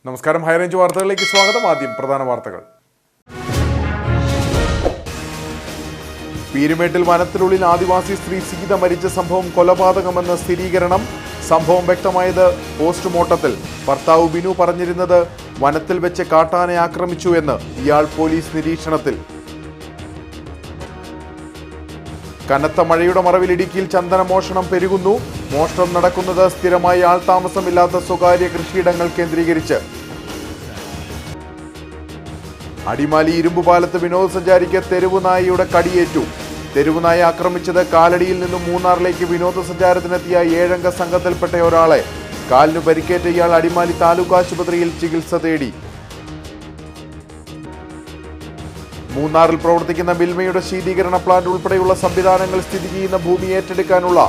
നമസ്കാരം, ഹൈറേഞ്ച് വാർത്തകളിലേക്ക് സ്വാഗതം. ആദ്യം പ്രധാന വാർത്തകൾ. പീരുമേട്ടിൽ വനത്തിനുള്ളിൽ ആദിവാസി സ്ത്രീ സീത മരിച്ച സംഭവം കൊലപാതകമെന്ന സ്ഥിരീകരണം. സംഭവം വ്യക്തമായത് പോസ്റ്റ്മോർട്ടത്തിൽ. ഭർത്താവ് ബിനു പറഞ്ഞിരുന്നത് വനത്തിൽ വെച്ച് കാട്ടാനെ ആക്രമിച്ചു എന്ന്. ഇയാൾ പോലീസ് നിരീക്ഷണത്തിൽ. കനത്ത മഴയുടെ മറവിൽ ഇടുക്കിയിൽ ചന്ദനമോഷണം പെരുകുന്നു. മോഷണം നടക്കുന്നത് സ്ഥിരമായി ആൾതാമസമില്ലാത്ത സ്വകാര്യ കൃഷിയിടങ്ങൾ കേന്ദ്രീകരിച്ച്. അടിമാലി ഇരുമ്പുപാലത്ത് വിനോദസഞ്ചാരിക്ക് തെരുവുനായയുടെ കടിയേറ്റു. തെരുവുനായ ആക്രമിച്ചത് കാലടിയിൽ നിന്നും മൂന്നാറിലേക്ക് വിനോദസഞ്ചാരത്തിനെത്തിയ 7 അംഗ സംഘത്തിൽപ്പെട്ട ഒരാളെ. കാലിന് പരിക്കേറ്റ ഇയാൾ അടിമാലി താലൂക്ക് ആശുപത്രിയിൽ ചികിത്സ തേടി. മൂന്നാറിൽ പ്രവർത്തിക്കുന്ന മിൽമയുടെ ശീതീകരണ പ്ലാന്റ് ഉൾപ്പെടെയുള്ള സംവിധാനങ്ങൾ സ്ഥിതി ചെയ്യുന്ന ഭൂമി ഏറ്റെടുക്കാനുള്ള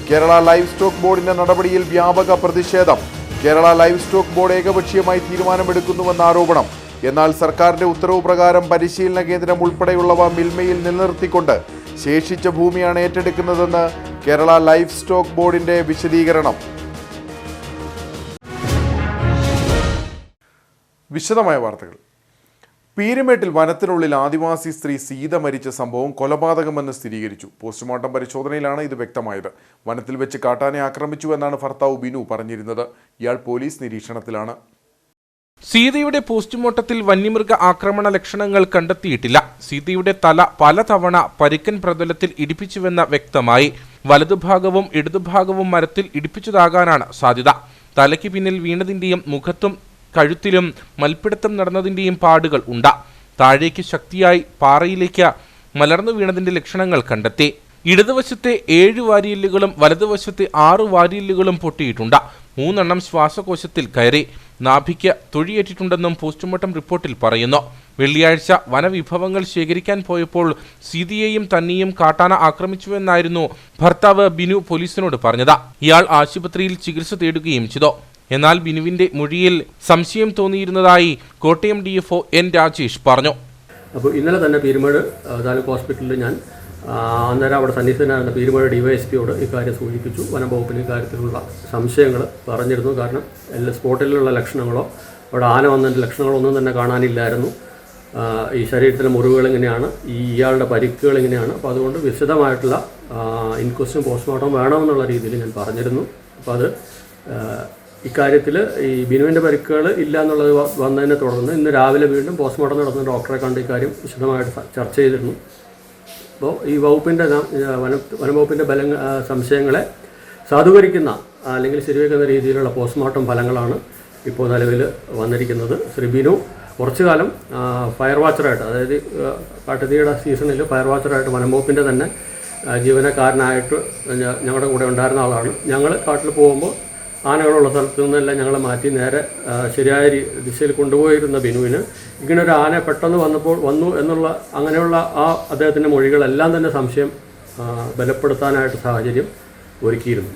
കേരള ലൈവ് സ്റ്റോക്ക് ബോർഡിന്റെ നടപടിയിൽ വ്യാപക പ്രതിഷേധം. കേരള ലൈവ് സ്റ്റോക്ക് ബോർഡ് ഏകപക്ഷീയമായി തീരുമാനമെടുക്കുന്നുവെന്ന ആരോപണം. എന്നാൽ സർക്കാരിന്റെ ഉത്തരവ് പ്രകാരം പരിശീലന കേന്ദ്രം ഉൾപ്പെടെയുള്ളവ മിൽമയിൽ നിലനിർത്തിക്കൊണ്ട് ശേഷിച്ച ഭൂമിയാണ് ഏറ്റെടുക്കുന്നതെന്ന് കേരള ലൈവ് സ്റ്റോക്ക് ബോർഡിന്റെ വിശദീകരണം. വിശദമായ വാർത്തകൾ. പീരുമേട്ടിൽ വനത്തിനുള്ളിൽ ആദിവാസി സ്ത്രീ സീത മരിച്ച സംഭവം കൊലപാതകമെന്ന് സ്ഥിരീകരിച്ചു. പോസ്റ്റ്മോർട്ടം പരിശോധനയിലാണ് ഇത് വ്യക്തമായത്. വനത്തിൽ വെച്ച് കാട്ടാനെ ആക്രമിച്ചു എന്നാണ് ഭർത്താവ് ബിനു പറഞ്ഞിരുന്നത്. ഇയാൾ പോലീസ് നിരീക്ഷണത്തിലാണ്. സീതയുടെ പോസ്റ്റ്മോർട്ടത്തിൽ വന്യമൃഗ ആക്രമണ ലക്ഷണങ്ങൾ കണ്ടെത്തിയിട്ടില്ല. സീതയുടെ തല പലതവണ പരിക്കൻ പ്രതലത്തിൽ ഇടിപ്പിച്ചുവെന്ന് വ്യക്തമായി. വലതുഭാഗവും ഇടതുഭാഗവും മരത്തിൽ ഇടിപ്പിച്ചതാകാനാണ് സാധ്യത. തലയ്ക്ക് പിന്നിൽ വീണതിന്റെയും മുഖത്തും കഴുത്തിലും മൽപ്പിടുത്തം നടന്നതിന്റെയും പാടുകൾ ഉണ്ട്. താഴേക്ക് ശക്തിയായി പാറയിലേക്ക് മലർന്നു വീണതിന്റെ ലക്ഷണങ്ങൾ കണ്ടെത്തി. ഇടതുവശത്തെ 7 വാരിയെല്ലുകളും വലതുവശത്തെ 6 വാരിയെല്ലുകളും പൊട്ടിയിട്ടുണ്ട്. 3 എണ്ണം ശ്വാസകോശത്തിൽ കയറി. നാഭിക്ക് തൊഴിയേറ്റിട്ടുണ്ടെന്നും പോസ്റ്റ്മോർട്ടം റിപ്പോർട്ടിൽ പറയുന്നു. വെള്ളിയാഴ്ച വനവിഭവങ്ങൾ ശേഖരിക്കാൻ പോയപ്പോൾ സീതയെയും തന്നെയും കാട്ടാന ആക്രമിച്ചുവെന്നായിരുന്നു ഭർത്താവ് ബിനു പോലീസിനോട് പറഞ്ഞത്. ഇയാൾ ആശുപത്രിയിൽ ചികിത്സ തേടുകയും ചെയ്തു. എന്നാൽ ബിനുവിന്റെ മൊഴിയിൽ സംശയം തോന്നിയിരുന്നതായി കോട്ടയം DFO N രാജേഷ് പറഞ്ഞു. അപ്പോൾ ഇന്നലെ തന്നെ പീരുമേട് താലൂക്ക് ഹോസ്പിറ്റലിൽ ഞാൻ അന്നേരം അവിടെ സന്നിഹിതനായിരുന്ന പീരുമേട് DYSPയോട് ഇക്കാര്യം സൂചിപ്പിച്ചു. വനം വകുപ്പിന് ഇക്കാര്യത്തിലുള്ള സംശയങ്ങൾ പറഞ്ഞിരുന്നു. കാരണം എല്ലാ സ്പോട്ടിലുള്ള ലക്ഷണങ്ങളോ അവിടെ ആന വന്നതിൻ്റെ ലക്ഷണങ്ങളോ ഒന്നും തന്നെ കാണാനില്ലായിരുന്നു. ഈ ശരീരത്തിലെ മുറിവുകൾ എങ്ങനെയാണ്, ഇയാളുടെ പരിക്കുകൾ എങ്ങനെയാണ്. അപ്പോൾ അതുകൊണ്ട് വിശദമായിട്ടുള്ള ഇൻക്വസ്റ്റും പോസ്റ്റ്മോർട്ടം വേണമെന്നുള്ള രീതിയിൽ ഞാൻ പറഞ്ഞിരുന്നു. അപ്പോൾ അത് ഇക്കാര്യത്തിൽ ഈ ബിനുവിൻ്റെ പരിക്കുകൾ ഇല്ല എന്നുള്ളത് വന്നതിനെ തുടർന്ന് ഇന്ന് രാവിലെ വീണ്ടും പോസ്റ്റ്മോർട്ടം നടന്ന ഡോക്ടറെ കണ്ട് ഇക്കാര്യം വിശദമായിട്ട് ചർച്ച ചെയ്തിരുന്നു. അപ്പോൾ ഈ വകുപ്പിൻ്റെ വനംവകുപ്പിൻ്റെ സംശയങ്ങളെ സാധൂകരിക്കുന്ന അല്ലെങ്കിൽ ശരിവെക്കുന്ന രീതിയിലുള്ള പോസ്റ്റ്മോർട്ടം ഫലങ്ങളാണ് ഇപ്പോൾ നിലവിൽ വന്നിരിക്കുന്നത്. ശ്രീ ബിനു കുറച്ചു കാലം ഫയർ വാച്ചറായിട്ട്, അതായത് കാട്ടുതീയുടെ സീസണിൽ ഫയർ വാച്ചറായിട്ട് വനംവകുപ്പിൻ്റെ തന്നെ ജീവനക്കാരനായിട്ട് ഞങ്ങളുടെ കൂടെ ഉണ്ടായിരുന്ന ആളാണ്. ഞങ്ങൾ കാട്ടിൽ പോകുമ്പോൾ ആനകളുള്ള സ്ഥലത്തു നിന്നെല്ലാം ഞങ്ങളെ മാറ്റി നേരെ ശരിയായ ദിശയിൽ കൊണ്ടുപോയിരുന്ന ബിനുവിന് ഇങ്ങനൊരു ആന പെട്ടെന്ന് വന്നു എന്നുള്ള അങ്ങനെയുള്ള അദ്ദേഹത്തിൻ്റെ മൊഴികളെല്ലാം തന്നെ സംശയം ബലപ്പെടുത്താനായിട്ട് സാഹചര്യം ഒരുക്കിയിരുന്നു.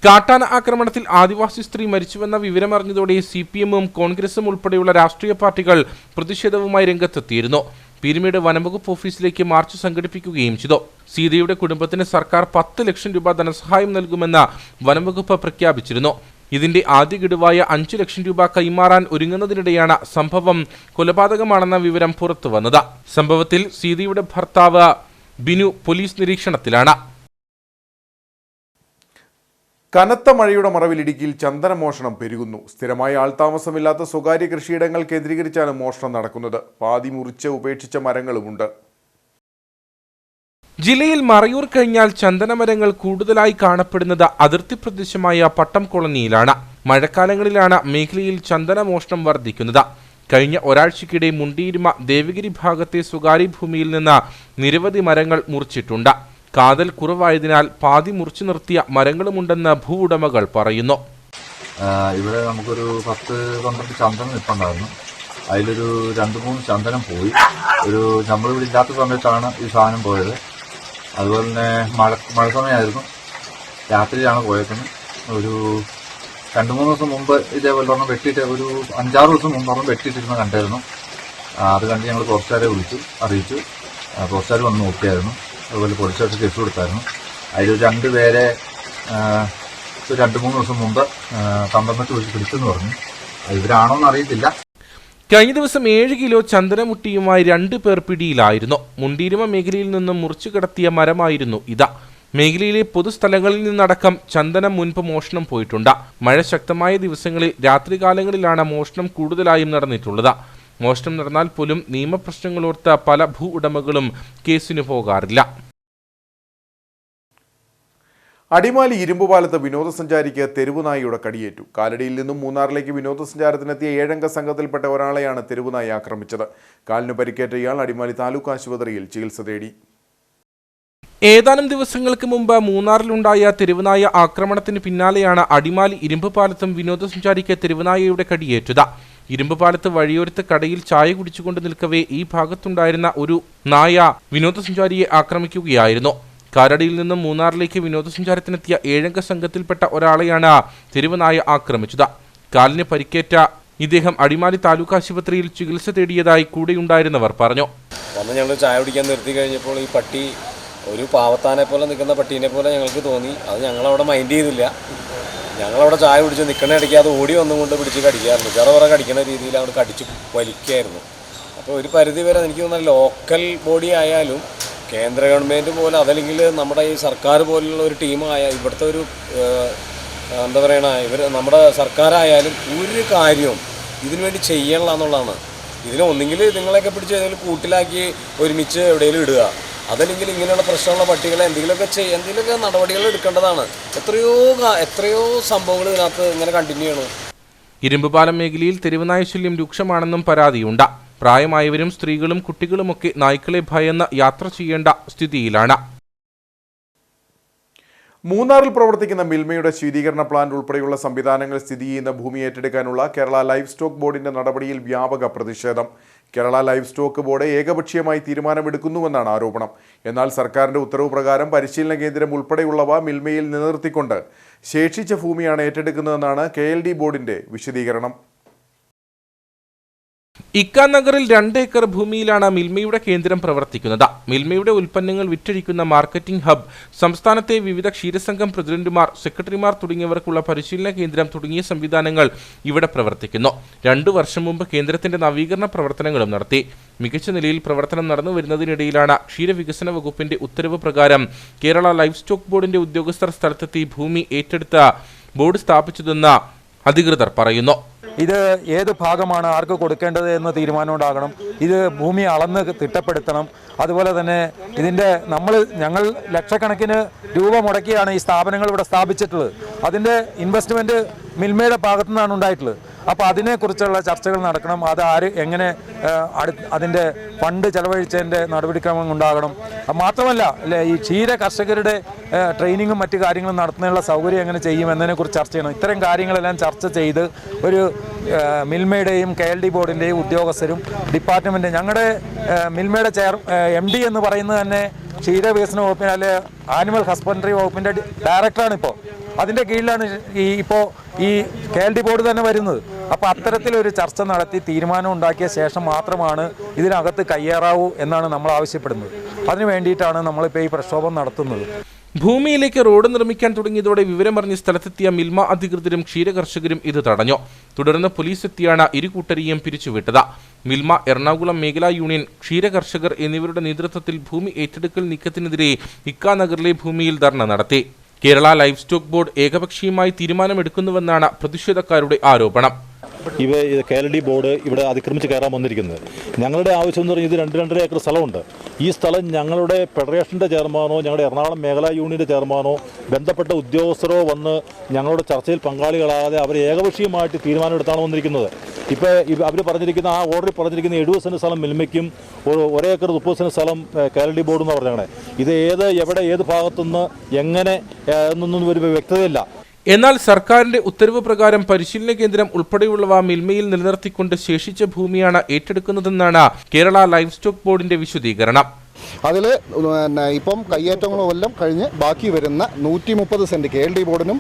കാട്ടാന ആക്രമണത്തിൽ ആദിവാസി സ്ത്രീ മരിച്ചുവെന്ന വിവരമറിഞ്ഞതോടെ CPM-ഉം കോൺഗ്രസും ഉൾപ്പെടെയുള്ള രാഷ്ട്രീയ പാർട്ടികൾ പ്രതിഷേധവുമായി രംഗത്തെത്തിയിരുന്നു. പീരുമേട് വനംവകുപ്പ് ഓഫീസിലേക്ക് മാർച്ച് സംഘടിപ്പിക്കുകയും ചെയ്തു. സീതയുടെ കുടുംബത്തിന് സർക്കാർ 10 ലക്ഷം രൂപ ധനസഹായം നൽകുമെന്ന് വനംവകുപ്പ് പ്രഖ്യാപിച്ചിരുന്നു. ഇതിന്റെ ആദ്യ ഗഡുവായ 5 ലക്ഷം രൂപ കൈമാറാൻ ഒരുങ്ങുന്നതിനിടെയാണ് സംഭവം കൊലപാതകമാണെന്ന വിവരം പുറത്തുവന്നത്. സംഭവത്തിൽ സീതയുടെ ഭർത്താവ് ബിനു പോലീസ് നിരീക്ഷണത്തിലാണ്. കനത്ത മഴയുടെ മറവിൽ ഇടുക്കിയിൽ ചന്ദനമോഷണം പെരുകുന്നു. സ്ഥിരമായി ആൾതാമസമില്ലാത്ത സ്വകാര്യ കൃഷിയിടങ്ങൾ കേന്ദ്രീകരിച്ചാണ് മോഷണം നടക്കുന്നത്. പാതി മുറിച്ച് ഉപേക്ഷിച്ച മരങ്ങളുമുണ്ട്. ജില്ലയിൽ മറയൂർ കഴിഞ്ഞാൽ ചന്ദനമരങ്ങൾ കൂടുതലായി കാണപ്പെടുന്നത് അതിർത്തി പ്രദേശമായ പട്ടം കോളനിയിലാണ്. മഴക്കാലങ്ങളിലാണ് മേഖലയിൽ ചന്ദനമോഷണം വർദ്ധിക്കുന്നത്. കഴിഞ്ഞ ഒരാഴ്ചക്കിടെ മുണ്ടിയിരുമ ദേവഗിരി ഭാഗത്തെ സ്വകാര്യ ഭൂമിയിൽ നിന്ന് നിരവധി മരങ്ങൾ മുറിച്ചിട്ടുണ്ട്. കാതൽ കുറവായതിനാൽ പാതി മുറിച്ചു നിർത്തിയ മരങ്ങളുമുണ്ടെന്ന് ഭൂ ഉടമകൾ പറയുന്നു. ഇവിടെ നമുക്കൊരു 10-12 ചന്ദനം നിൽപ്പുണ്ടായിരുന്നു. അതിലൊരു 2-3 ചന്ദനം പോയി. നമ്മളിവിടെ ഇല്ലാത്ത സമയത്താണ് ഈ സാധനം പോയത്. അതുപോലെ തന്നെ മഴ സമയമായിരുന്നു. രാത്രിയിലാണ് പോയേക്കുന്നത്. ഒരു 2-3 ദിവസം മുമ്പ് ഇതേപോലെ ഒരെണ്ണം വെട്ടിയിട്ട്, ഒരു 5-6 ദിവസം മുമ്പ് ഒരെണ്ണം വെട്ടിയിട്ടിരുന്ന കണ്ടായിരുന്നു. അത് കണ്ട് ഞങ്ങൾ പോലീസുകാരെ അറിയിച്ചു. പോലീസുകാർ വന്ന് നോക്കിയായിരുന്നു. അതുപോലെ പോലീസുകാർക്ക് കേസ് കൊടുത്തായിരുന്നു. അതിൽ 2 പേരെ 2-3 ദിവസം മുമ്പ് 12 വിളിച്ച് പിടിച്ചെന്ന് പറഞ്ഞു. ഇവരാണോന്ന് അറിയത്തില്ല. കഴിഞ്ഞ ദിവസം 7 കിലോ ചന്ദനമുട്ടിയുമായി 2 പേർ പിടിയിലായിരുന്നു. മുണ്ടീരുമ മേഖലയിൽ നിന്നും മുറിച്ചു കടത്തിയ മരമായിരുന്നു ഇത്. മേഖലയിലെ പൊതുസ്ഥലങ്ങളിൽ നിന്നടക്കം ചന്ദനം മുൻപ് മോഷണം പോയിട്ടുണ്ട്. മഴ ശക്തമായ ദിവസങ്ങളിൽ രാത്രികാലങ്ങളിലാണ് മോഷണം കൂടുതലായും നടന്നിട്ടുള്ളത്. മോഷണം നടന്നാൽ പോലും നിയമപ്രശ്നങ്ങളോർത്ത് പല ഭൂ ഉടമകളും കേസിന് പോകാറില്ല. അടിമാലി ഇരുമ്പുപാലത്ത് വിനോദസഞ്ചാരിക്ക് തെരുവുനായിയുടെ കടിയേറ്റു. കാലടിയിൽ നിന്നും മൂന്നാറിലേക്ക് വിനോദസഞ്ചാരത്തിനെത്തിയ 7 അംഗ സംഘത്തിൽപ്പെട്ട ഒരാളെയാണ് തെരുവുനായി ആക്രമിച്ചത്. കാലിന് പരിക്കേറ്റ ഇയാൾ അടിമാലി താലൂക്ക് ആശുപത്രിയിൽ ചികിത്സ തേടി. ഏതാനും ദിവസങ്ങൾക്ക് മുമ്പ് മൂന്നാറിലുണ്ടായ തെരുവുനായ ആക്രമണത്തിന് പിന്നാലെയാണ് അടിമാലി ഇരുമ്പുപാലത്തും വിനോദസഞ്ചാരിക്ക് തെരുവുനായയുടെ കടിയേറ്റത്. ഇരുമ്പുപാലത്ത് വഴിയോരത്ത് കടയിൽ ചായ കുടിച്ചുകൊണ്ട് നിൽക്കവേ ഈ ഭാഗത്തുണ്ടായിരുന്ന ഒരു നായ വിനോദസഞ്ചാരിയെ ആക്രമിക്കുകയായിരുന്നു. കാലടിയിൽ നിന്നും മൂന്നാറിലേക്ക് വിനോദസഞ്ചാരത്തിനെത്തിയ 7 അംഗ സംഘത്തിൽപ്പെട്ട ഒരാളെയാണ് തെരുവുനായ ആക്രമിച്ചത്. കാലിന് പരിക്കേറ്റ ഇദ്ദേഹം അടിമാലി താലൂക്ക് ആശുപത്രിയിൽ ചികിത്സ തേടിയതായി കൂടെയുണ്ടായിരുന്നവർ പറഞ്ഞു. ഞങ്ങൾ ചായ കുടിക്കാൻ നിർത്തി കഴിഞ്ഞപ്പോൾ ഈ പട്ടി ഒരു പാവത്താനെ പോലെ നിൽക്കുന്ന പട്ടീനെ പോലെ ഞങ്ങൾക്ക് തോന്നി. അത് ഞങ്ങളവിടെ മൈൻഡ് ചെയ്തില്ല. ഞങ്ങളവിടെ ചായ കുടിച്ച് നിൽക്കണ ഇടയ്ക്ക് അത് ഓടി വന്നുകൊണ്ട് പിടിച്ച് കടിക്കായിരുന്നു. ചെറുപറ കടിക്കുന്ന രീതിയിൽ അവിടെ കടിച്ച് വലിക്കായിരുന്നു. അപ്പോൾ ഒരു പരിധി വരെ എനിക്ക് തോന്നുന്നത് ലോക്കൽ ബോഡി ആയാലും കേന്ദ്ര ഗവൺമെൻറ് പോലെ അതല്ലെങ്കിൽ നമ്മുടെ ഈ സർക്കാർ പോലുള്ള ഒരു ടീമായ ഇവിടുത്തെ ഒരു എന്താ പറയണ നമ്മുടെ സർക്കാരായാലും ഒരു കാര്യവും ഇതിനു വേണ്ടി ചെയ്യണില്ല എന്നുള്ളതാണ്. ഒന്നെങ്കിൽ നിങ്ങളെയൊക്കെ പിടിച്ച് ഏതെങ്കിലും കൂട്ടിലാക്കി ഒരുമിച്ച് എവിടെയെങ്കിലും ഇടുക, അതല്ലെങ്കിൽ ഇങ്ങനെയുള്ള പ്രശ്നമുള്ള പട്ടികളെ എന്തെങ്കിലുമൊക്കെ നടപടികൾ എടുക്കേണ്ടതാണ്. എത്രയോ സംഭവങ്ങൾ ഇതിനകത്ത് ഇങ്ങനെ കണ്ടിന്യൂ ചെയ്യണം. ഇരുമ്പുപാലം മേഖലയിൽ തെരുവുനായ ശല്യം രൂക്ഷമാണെന്നും പരാതിയുണ്ട്. പ്രായമായവരും സ്ത്രീകളും കുട്ടികളുമൊക്കെ നായ്ക്കളെ ഭയന്ന് യാത്ര ചെയ്യേണ്ട സ്ഥിതിയിലാണ്. മൂന്നാറിൽ പ്രവർത്തിക്കുന്ന മിൽമയുടെ ശീതീകരണ പ്ലാന്റ് ഉൾപ്പെടെയുള്ള സംവിധാനങ്ങൾ സ്ഥിതി ചെയ്യുന്ന ഭൂമി ഏറ്റെടുക്കാനുള്ള കേരള ലൈവ് സ്റ്റോക്ക് ബോർഡിന്റെ നടപടിയിൽ വ്യാപക പ്രതിഷേധം. കേരള ലൈവ് സ്റ്റോക്ക് ബോർഡ് ഏകപക്ഷീയമായി തീരുമാനമെടുക്കുന്നുവെന്നാണ് ആരോപണം. എന്നാൽ സർക്കാരിന്റെ ഉത്തരവ് പ്രകാരം പരിശീലന കേന്ദ്രം ഉൾപ്പെടെയുള്ളവ മിൽമയിൽ നിലനിർത്തിക്കൊണ്ട് ശേഷിച്ച ഭൂമിയാണ് ഏറ്റെടുക്കുന്നതെന്നാണ് KLD ബോർഡിന്റെ വിശദീകരണം. ഇക്കാനഗറിൽ 2 ഏക്കർ ഭൂമിയിലാണ് മിൽമയുടെ കേന്ദ്രം പ്രവർത്തിക്കുന്നത്. മിൽമയുടെ ഉൽപ്പന്നങ്ങൾ വിറ്റഴിക്കുന്ന മാർക്കറ്റിംഗ് ഹബ്, സംസ്ഥാനത്തെ വിവിധ ക്ഷീരസംഘം പ്രസിഡന്റുമാർ, സെക്രട്ടറിമാർ തുടങ്ങിയവർക്കുള്ള പരിശീലന കേന്ദ്രം തുടങ്ങിയ സംവിധാനങ്ങൾ ഇവിടെ പ്രവർത്തിക്കുന്നു. 2 വർഷം മുമ്പ് കേന്ദ്രത്തിന്റെ നവീകരണ പ്രവർത്തനങ്ങളും നടത്തി. മികച്ച നിലയിൽ പ്രവർത്തനം നടന്നു വരുന്നതിനിടയിലാണ് ക്ഷീരവികസന വകുപ്പിന്റെ ഉത്തരവ് പ്രകാരം കേരള ലൈവ് സ്റ്റോക്ക് ബോർഡിന്റെ ഉദ്യോഗസ്ഥർ സ്ഥലത്തെത്തി ഭൂമി ഏറ്റെടുത്ത ബോർഡ് സ്ഥാപിച്ചതെന്ന് അധികൃതർ പറയുന്നു. ഇത് ഏത് ഭാഗമാണ് ആർക്ക് കൊടുക്കേണ്ടത് എന്ന് തീരുമാനമുണ്ടാകണം. ഇത് ഭൂമി അളന്ന് തിട്ടപ്പെടുത്തണം. അതുപോലെ തന്നെ ഞങ്ങൾ ലക്ഷക്കണക്കിന് രൂപ മുടക്കിയാണ് ഈ സ്ഥാപനങ്ങൾ ഇവിടെ സ്ഥാപിച്ചിട്ടുള്ളത്. അതിൻ്റെ ഇൻവെസ്റ്റ്മെൻറ്റ് മിൽമയുടെ ഭാഗത്തു നിന്നാണ് ഉണ്ടായിട്ടുള്ളത്. അപ്പോൾ അതിനെക്കുറിച്ചുള്ള ചർച്ചകൾ നടക്കണം. അത് എങ്ങനെ അതിൻ്റെ ഫണ്ട് ചെലവഴിച്ചതിൻ്റെ നടപടിക്രമം ഉണ്ടാകണം. മാത്രമല്ല ഈ ക്ഷീര കർഷകരുടെ ട്രെയിനിങ്ങും മറ്റു കാര്യങ്ങളും നടത്തുന്നതിനുള്ള സൗകര്യം എങ്ങനെ ചെയ്യും എന്നതിനെക്കുറിച്ച് ചർച്ച ചെയ്യണം. ഇത്തരം കാര്യങ്ങളെല്ലാം ചർച്ച ചെയ്ത് ഒരു മിൽമയുടെയും KLD ബോർഡിൻ്റെയും ഉദ്യോഗസ്ഥരും ഡിപ്പാർട്ട്മെൻറ്റ് ഞങ്ങളുടെ മിൽമയുടെ MD എന്ന് പറയുന്നത് തന്നെ ക്ഷീരവികസന വകുപ്പിന് അല്ലെ ആനിമൽ ഹസ്ബൻഡറി വകുപ്പിൻ്റെ ഡയറക്ടറാണ്. ഇപ്പോൾ അതിൻ്റെ കീഴിലാണ് ഈ KLD ബോർഡ് തന്നെ വരുന്നത്. അപ്പോൾ അത്തരത്തിലൊരു ചർച്ച നടത്തി തീരുമാനം ഉണ്ടാക്കിയ ശേഷം മാത്രമാണ് ഇതിനകത്ത് കയ്യേറാവൂ എന്നാണ് നമ്മൾ ആവശ്യപ്പെടുന്നത്. അതിനു വേണ്ടിയിട്ടാണ് നമ്മളിപ്പോൾ ഈ പ്രക്ഷോഭം നടത്തുന്നത്. ഭൂമിയിലേക്ക് റോഡ് നിർമ്മിക്കാൻ തുടങ്ങിയതോടെ വിവരമറിഞ്ഞ് സ്ഥലത്തെത്തിയ മിൽമ അധികൃതരും ക്ഷീരകർഷകരും ഇത് തടഞ്ഞു. തുടർന്ന് പോലീസ് എത്തിയാണ് ഇരുകൂട്ടരെയും പിരിച്ചുവിട്ടത്. മിൽമ, എറണാകുളം മേഖലാ യൂണിയൻ, ക്ഷീരകർഷകർ എന്നിവരുടെ നേതൃത്വത്തിൽ ഭൂമി ഏറ്റെടുക്കൽ നീക്കത്തിനെതിരെ ഇക്കാനഗറിലെ ഭൂമിയിൽ ധർണ നടത്തി. കേരള ലൈവ് സ്റ്റോക്ക് ബോർഡ് ഏകപക്ഷീയമായി തീരുമാനമെടുക്കുന്നുവെന്നാണ് പ്രതിഷേധക്കാരുടെ ആരോപണം. KLD ബോർഡ് ഇവിടെ അതിക്രമിച്ച് കയറാൻ വന്നിരിക്കുന്നത്. ഞങ്ങളുടെ ആവശ്യം എന്ന് പറഞ്ഞാൽ ഇത് 2-2.5 ഏക്കർ സ്ഥലമുണ്ട്. ഈ സ്ഥലം ഞങ്ങളുടെ ഫെഡറേഷൻ്റെ ചെയർമാനോ ഞങ്ങളുടെ എറണാകുളം മേഖലാ യൂണിയൻ്റെ ചെയർമാനോ ബന്ധപ്പെട്ട ഉദ്യോഗസ്ഥരോ വന്ന് ഞങ്ങളുടെ ചർച്ചയിൽ പങ്കാളികളാകാതെ അവർ ഏകപക്ഷീയമായിട്ട് തീരുമാനമെടുത്താണ് വന്നിരിക്കുന്നത്. ഇപ്പോൾ അവർ പറഞ്ഞിരിക്കുന്ന ആ ഓർഡറിൽ പറഞ്ഞിരിക്കുന്ന 70 സെൻറ്റ് സ്ഥലം മിൽമയ്ക്കും 1 ഏക്കർ 30 സെൻറ്റ് സ്ഥലം KLD ബോർഡ് എന്ന് പറഞ്ഞാണ്. ഇത് എവിടെ ഏത് ഭാഗത്തുനിന്ന് എങ്ങനെ എന്നൊന്നും ഒരു വ്യക്തതയില്ല. എന്നാൽ സർക്കാരിന്റെ ഉത്തരവ് പ്രകാരം പരിശീലന കേന്ദ്രം ഉൾപ്പെടെയുള്ളവ മിൽമയിൽ നിലനിർത്തിക്കൊണ്ട് ശേഷിച്ച ഭൂമിയാണ് ഏറ്റെടുക്കുന്നതെന്നാണ് കേരള ലൈവ് സ്റ്റോക്ക് ബോർഡിന്റെ വിശദീകരണം. അതിൽ ഇപ്പം കയ്യേറ്റങ്ങളും എല്ലാം കഴിഞ്ഞ് ബാക്കി വരുന്ന 130 സെൻറ്റ് KLD ബോർഡിനും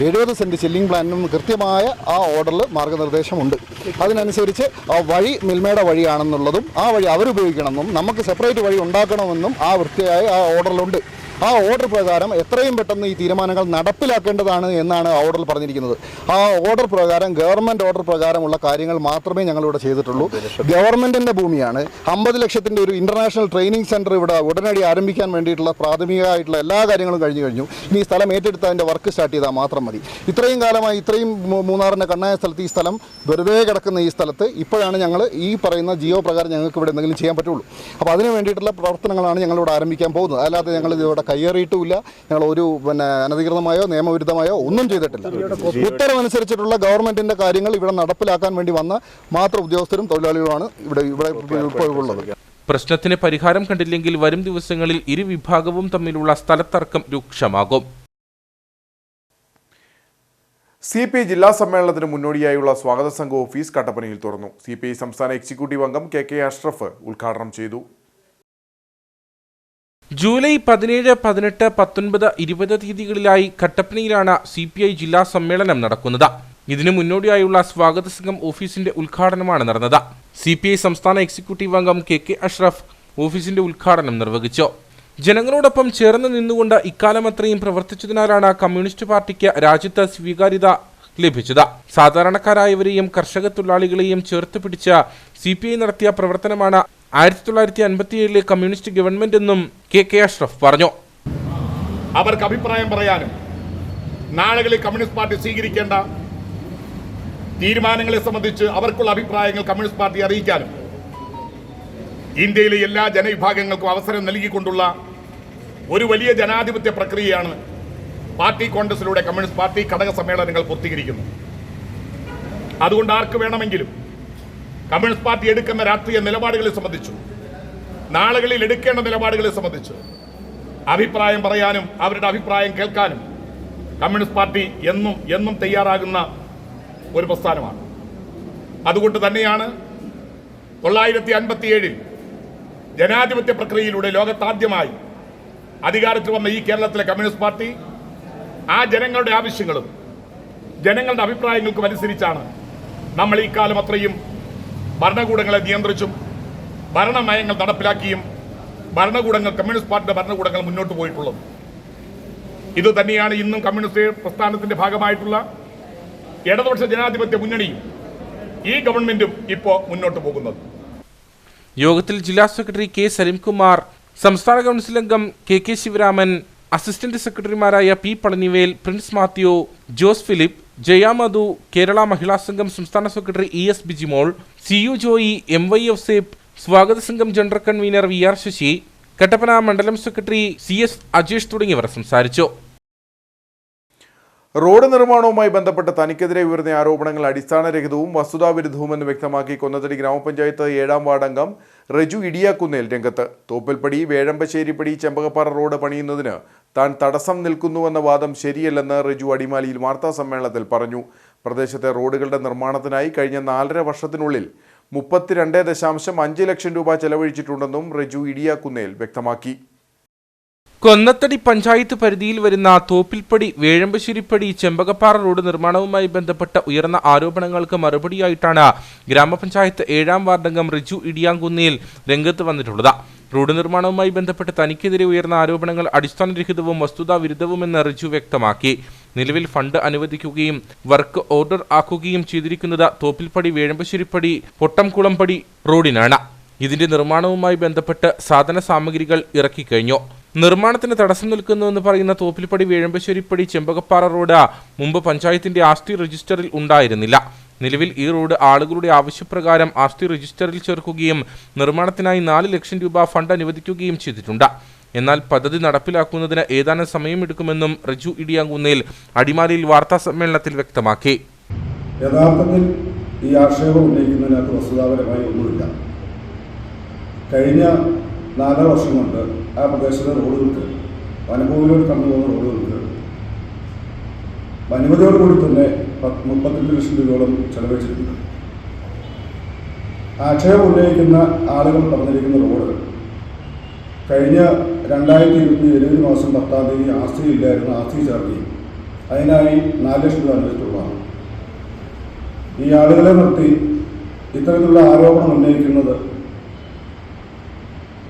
70 സെൻറ്റ് ചില്ലിംഗ് പ്ലാനിനും കൃത്യമായ ആ ഓർഡറിൽ മാർഗ്ഗനിർദ്ദേശമുണ്ട്. അതിനനുസരിച്ച് ആ വഴി മിൽമയുടെ വഴിയാണെന്നുള്ളതും ആ വഴി അവരുപയോഗിക്കണമെന്നും നമുക്ക് സെപ്പറേറ്റ് വഴി ഉണ്ടാക്കണമെന്നും ആ വൃത്തിയായ ആ ഓർഡറിലുണ്ട്. ആ ഓർഡർ പ്രകാരം എത്രയും പെട്ടെന്ന് ഈ തീരുമാനങ്ങൾ നടപ്പിലാക്കേണ്ടതാണ് എന്നാണ് ആ ഓർഡറിൽ പറഞ്ഞിരിക്കുന്നത്. ആ ഓർഡർ പ്രകാരം ഗവൺമെൻറ് ഓർഡർ പ്രകാരമുള്ള കാര്യങ്ങൾ മാത്രമേ ഞങ്ങളിവിടെ ചെയ്തിട്ടുള്ളൂ. ഗവൺമെൻറ്റിൻ്റെ ഭൂമിയാണ്. 50 ലക്ഷത്തിൻ്റെ ഒരു ഇൻ്റർനാഷണൽ ട്രെയിനിങ് സെൻറ്റർ ഇവിടെ ഉടനടി ആരംഭിക്കാൻ വേണ്ടിയിട്ടുള്ള പ്രാഥമികമായിട്ടുള്ള എല്ലാ കാര്യങ്ങളും കഴിഞ്ഞു. ഇനി ഈ സ്ഥലം ഏറ്റെടുത്ത് അതിൻ്റെ വർക്ക് സ്റ്റാർട്ട് ചെയ്താൽ മാത്രം മതി. ഇത്രയും കാലമായി ഇത്രയും മൂന്നാറിൻ്റെ കണ്ണായ സ്ഥലത്ത് ഈ സ്ഥലം വെറുതെ കിടക്കുന്ന ഈ സ്ഥലത്ത് ഇപ്പോഴാണ് ഞങ്ങൾ ഈ പറയുന്ന ജിയോ പ്രകാരം ഞങ്ങൾക്ക് ഇവിടെ എന്തെങ്കിലും ചെയ്യാൻ പറ്റുള്ളൂ. അപ്പോൾ അതിന് വേണ്ടിയിട്ടുള്ള പ്രവർത്തനങ്ങളാണ് ഞങ്ങളിവിടെ ആരംഭിക്കാൻ പോകുന്നത്. അല്ലാതെ ഞങ്ങൾ ഇവിടെ കയ്യേറിയിട്ടുമില്ല. ഞങ്ങൾ ഒരു അനധികൃതമായോ നിയമവിരുദ്ധമായോ ഒന്നും ചെയ്തിട്ടില്ല. ഉത്തരവനുസരിച്ചിട്ടുള്ള ഗവൺമെൻറ്റിൻ്റെ കാര്യങ്ങൾ ഇവിടെ നടപ്പിലാക്കാൻ വേണ്ടി വന്ന മാത്രം ഉദ്യോഗസ്ഥരും തൊഴിലാളികളുമാണ് ഇവിടെ ഉള്ളത്. പ്രശ്നത്തിന് പരിഹാരം കണ്ടില്ലെങ്കിൽ വരും ദിവസങ്ങളിൽ ഇരുവിഭാഗവും തമ്മിലുള്ള സ്ഥലത്തർക്കം രൂക്ഷമാകും. CPI ജില്ലാ സമ്മേളനത്തിന് മുന്നോടിയായുള്ള സ്വാഗത സംഘ ഓഫീസ് കട്ടപ്പനയിൽ തുറന്നു. CPI സംസ്ഥാന എക്സിക്യൂട്ടീവ് അംഗം KK അഷ്റഫ് ഉദ്ഘാടനം ചെയ്തു. ജൂലൈ 17, 18, 19, 20 തീയതികളിലായി കട്ടപ്പനയിലാണ് CPI ജില്ലാ സമ്മേളനം നടക്കുന്നത്. ഇതിനു മുന്നോടിയായുള്ള സ്വാഗത സംഘം ഓഫീസിന്റെ ഉദ്ഘാടനമാണ് നടന്നത്. CPI സംസ്ഥാന എക്സിക്യൂട്ടീവ് അംഗം KK അഷ്റഫ് ഓഫീസിന്റെ ഉദ്ഘാടനം നിർവഹിച്ചു. ജനങ്ങളോടൊപ്പം ചേർന്ന് നിന്നുകൊണ്ട് ഇക്കാലം അത്രയും പ്രവർത്തിച്ചതിനാലാണ് കമ്മ്യൂണിസ്റ്റ് പാർട്ടിക്ക് രാജ്യത്ത് സ്വീകാര്യത ലഭിച്ചത്. സാധാരണക്കാരായവരെയും കർഷക തൊഴിലാളികളെയും ചേർത്ത് പിടിച്ച CPI നടത്തിയ പ്രവർത്തനമാണ് 1957 കമ്മ്യൂണിസ്റ്റ് ഗവൺമെന്റ് എന്നും KK അഷ്റഫ് പറഞ്ഞു. അവർക്ക് അഭിപ്രായം പറയാനും നാളുകളിൽ കമ്മ്യൂണിസ്റ്റ് പാർട്ടി സ്വീകരിക്കേണ്ട തീരുമാനങ്ങളെ സംബന്ധിച്ച് അവർക്കുള്ള അഭിപ്രായങ്ങൾ കമ്മ്യൂണിസ്റ്റ് പാർട്ടി അറിയിക്കാനും ഇന്ത്യയിലെ എല്ലാ ജനവിഭാഗങ്ങൾക്കും അവസരം നൽകിക്കൊണ്ടുള്ള ഒരു വലിയ ജനാധിപത്യ പ്രക്രിയയാണ് പാർട്ടി കോൺഗ്രസിലൂടെ കമ്മ്യൂണിസ്റ്റ് പാർട്ടി ഘടക സമ്മേളനങ്ങൾ പൂർത്തീകരിക്കുന്നത്. അതുകൊണ്ട് ആർക്ക് വേണമെങ്കിലും കമ്മ്യൂണിസ്റ്റ് പാർട്ടി എടുക്കുന്ന രാഷ്ട്രീയ നിലപാടുകളെ സംബന്ധിച്ചു നാളുകളിൽ എടുക്കേണ്ട നിലപാടുകളെ സംബന്ധിച്ച് അഭിപ്രായം പറയാനും അവരുടെ അഭിപ്രായം കേൾക്കാനും കമ്മ്യൂണിസ്റ്റ് പാർട്ടി എന്നും തയ്യാറാകുന്ന ഒരു പ്രസ്ഥാനമാണ്. അതുകൊണ്ട് തന്നെയാണ് 1957 ജനാധിപത്യ പ്രക്രിയയിലൂടെ ലോകത്താദ്യമായി അധികാരത്തിൽ വന്ന ഈ കേരളത്തിലെ കമ്മ്യൂണിസ്റ്റ് പാർട്ടി ആ ജനങ്ങളുടെ ആവശ്യങ്ങളും ജനങ്ങളുടെ അഭിപ്രായങ്ങൾക്കും അനുസരിച്ചാണ് നമ്മൾ ഈ കാലം അത്രയും ഭരണകൂടങ്ങളെ നിയന്ത്രിച്ചും ഭരണനയങ്ങൾ നടപ്പിലാക്കിയും കമ്മ്യൂണിസ്റ്റ് പാർട്ടിയുടെ ഭരണകൂടങ്ങൾ മുന്നോട്ട് പോയിട്ടുള്ളത്. ഇത് തന്നെയാണ് ഇന്നും കമ്മ്യൂണിസ്റ്റ് പ്രസ്ഥാനത്തിന്റെ ഭാഗമായിട്ടുള്ള ഇടതുപക്ഷ ജനാധിപത്യ മുന്നണിയും ഈ ഗവൺമെന്റും ഇപ്പോൾ മുന്നോട്ട് പോകുന്നത്. യോഗത്തിൽ ജില്ലാ സെക്രട്ടറി K സലിംകുമാർ, സംസ്ഥാന കൗൺസിൽ അംഗം KK ശിവരാമൻ, അസിസ്റ്റന്റ് സെക്രട്ടറിമാരായ P പളനിവേൽ, പ്രിൻസ് മാത്യു, ജോസ് ഫിലിപ്പ്, ജയ മധു, കേരള മഹിളാ സംഘം സംസ്ഥാന secretary ES Bijimol, CU Joy, MY Ouseph, സ്വാഗത സംഘം general convener VR Sasi, Kattappana മണ്ഡലം സെക്രട്ടറി CS അജേഷ് തുടങ്ങിയവർ സംസാരിച്ചു. റോഡ് നിർമ്മാണവുമായി ബന്ധപ്പെട്ട് തനിക്കെതിരെ ഉയർന്ന ആരോപണങ്ങൾ അടിസ്ഥാനരഹിതവും വസ്തുതാവിരുദ്ധവുമെന്ന് വ്യക്തമാക്കി കൊന്നത്തടി ഗ്രാമപഞ്ചായത്ത് 7ാം വാർഡ് അംഗം റജു ഇടിയാക്കുന്നേൽ രംഗത്ത്. തോപ്പിൽപ്പടി, വേഴമ്പശ്ശേരിപ്പടി, ചെമ്പകപ്പാറ റോഡ് പണിയുന്നതിന് താൻ തടസ്സം നിൽക്കുന്നുവെന്ന വാദം ശരിയല്ലെന്ന് റജു അടിമാലിയിൽ വാർത്താസമ്മേളനത്തിൽ പറഞ്ഞു. പ്രദേശത്തെ റോഡുകളുടെ നിർമ്മാണത്തിനായി കഴിഞ്ഞ 4.5 വർഷത്തിനുള്ളിൽ 32.5 ലക്ഷം രൂപ ചെലവഴിച്ചിട്ടുണ്ടെന്നും റജു ഇടിയാക്കുന്നേൽ വ്യക്തമാക്കി. കൊന്നത്തടി പഞ്ചായത്ത് പരിധിയിൽ വരുന്ന തോപ്പിൽപ്പടി, വേഴമ്പശ്ശേരിപ്പടി, ചെമ്പകപ്പാറ റോഡ് നിർമ്മാണവുമായി ബന്ധപ്പെട്ട ഉയർന്ന ആരോപണങ്ങൾക്ക് മറുപടിയായിട്ടാണ് ഗ്രാമപഞ്ചായത്ത് 7ാം വാർഡംഗം റജു ഇടിയാങ്കുന്നേൽ രംഗത്ത് വന്നിട്ടുള്ളത്. റോഡ് നിർമ്മാണവുമായി ബന്ധപ്പെട്ട് തനിക്കെതിരെ ഉയർന്ന ആരോപണങ്ങൾ അടിസ്ഥാനരഹിതവും വസ്തുതാവിരുദ്ധവുമെന്ന് റജു വ്യക്തമാക്കി. നിലവിൽ ഫണ്ട് അനുവദിക്കുകയും വർക്ക് ഓർഡർ ആക്കുകയും ചെയ്തിരിക്കുന്നത് തോപ്പിൽപ്പടി, വേഴമ്പശ്ശേരിപ്പടി, പൊട്ടംകുളംപടി റോഡിനാണ്. ഇതിന്റെ നിർമ്മാണവുമായി ബന്ധപ്പെട്ട് സാധന സാമഗ്രികൾ ഇറക്കിക്കഴിഞ്ഞു. നിർമ്മാണത്തിന് തടസ്സം നിൽക്കുന്നുവെന്ന് പറയുന്ന തോപ്പിൽപ്പടി, വേഴമ്പശ്ശേരിപ്പടി, ചെമ്പകപ്പാറ റോഡ് മുമ്പ് പഞ്ചായത്തിന്റെ ആസ്തി രജിസ്റ്ററിൽ ഉണ്ടായിരുന്നില്ല. നിലവിൽ ഈ റോഡ് ആളുകളുടെ ആവശ്യപ്രകാരം ആസ്തി രജിസ്റ്ററിൽ ചേർക്കുകയും നിർമ്മാണത്തിനായി 4 ലക്ഷം രൂപ ഫണ്ട് അനുവദിക്കുകയും ചെയ്തിട്ടുണ്ട്. എന്നാൽ പദ്ധതി നടപ്പിലാക്കുന്നതിന് ഏതാനും സമയമെടുക്കുമെന്നും റജു ഇടിയാങ്കുന്നേൽ അടിമാലിയിൽ വാർത്താ സമ്മേളനത്തിൽ വ്യക്തമാക്കി. യഥാർത്ഥത്തിൽ ഈ ആക്ഷേപം ഉന്നയിക്കുന്നതിനകത്ത് വസ്തുതാപരമായി ഒന്നുമില്ല. കഴിഞ്ഞ 4 വർഷം കൊണ്ട് ആ പ്രദേശത്തെ റോഡുകൾക്ക്, വനഭൂമിയിലോട്ട് കടന്നു പോകുന്ന റോഡുകൾക്ക് അനുമതിയോടുകൂടി തന്നെ 32 ലക്ഷം രൂപയോളം ചെലവഴിച്ചിട്ടുണ്ട്. ആക്ഷേപം ഉന്നയിക്കുന്ന ആളുകൾ പറഞ്ഞിരിക്കുന്ന റോഡ് കഴിഞ്ഞ 2020 ജനുവരി മാസം 10-ാം തീയതി ആസ്തിയില്ലായിരുന്നു, ആസ്തി ചേർത്തി അതിനായി 4 ലക്ഷം രൂപ അനുവദിച്ചിട്ടുള്ളതാണ്. ഈ ആളുകളെ നിർത്തി ഇത്തരത്തിലുള്ള ആരോപണം ഉന്നയിക്കുന്നത്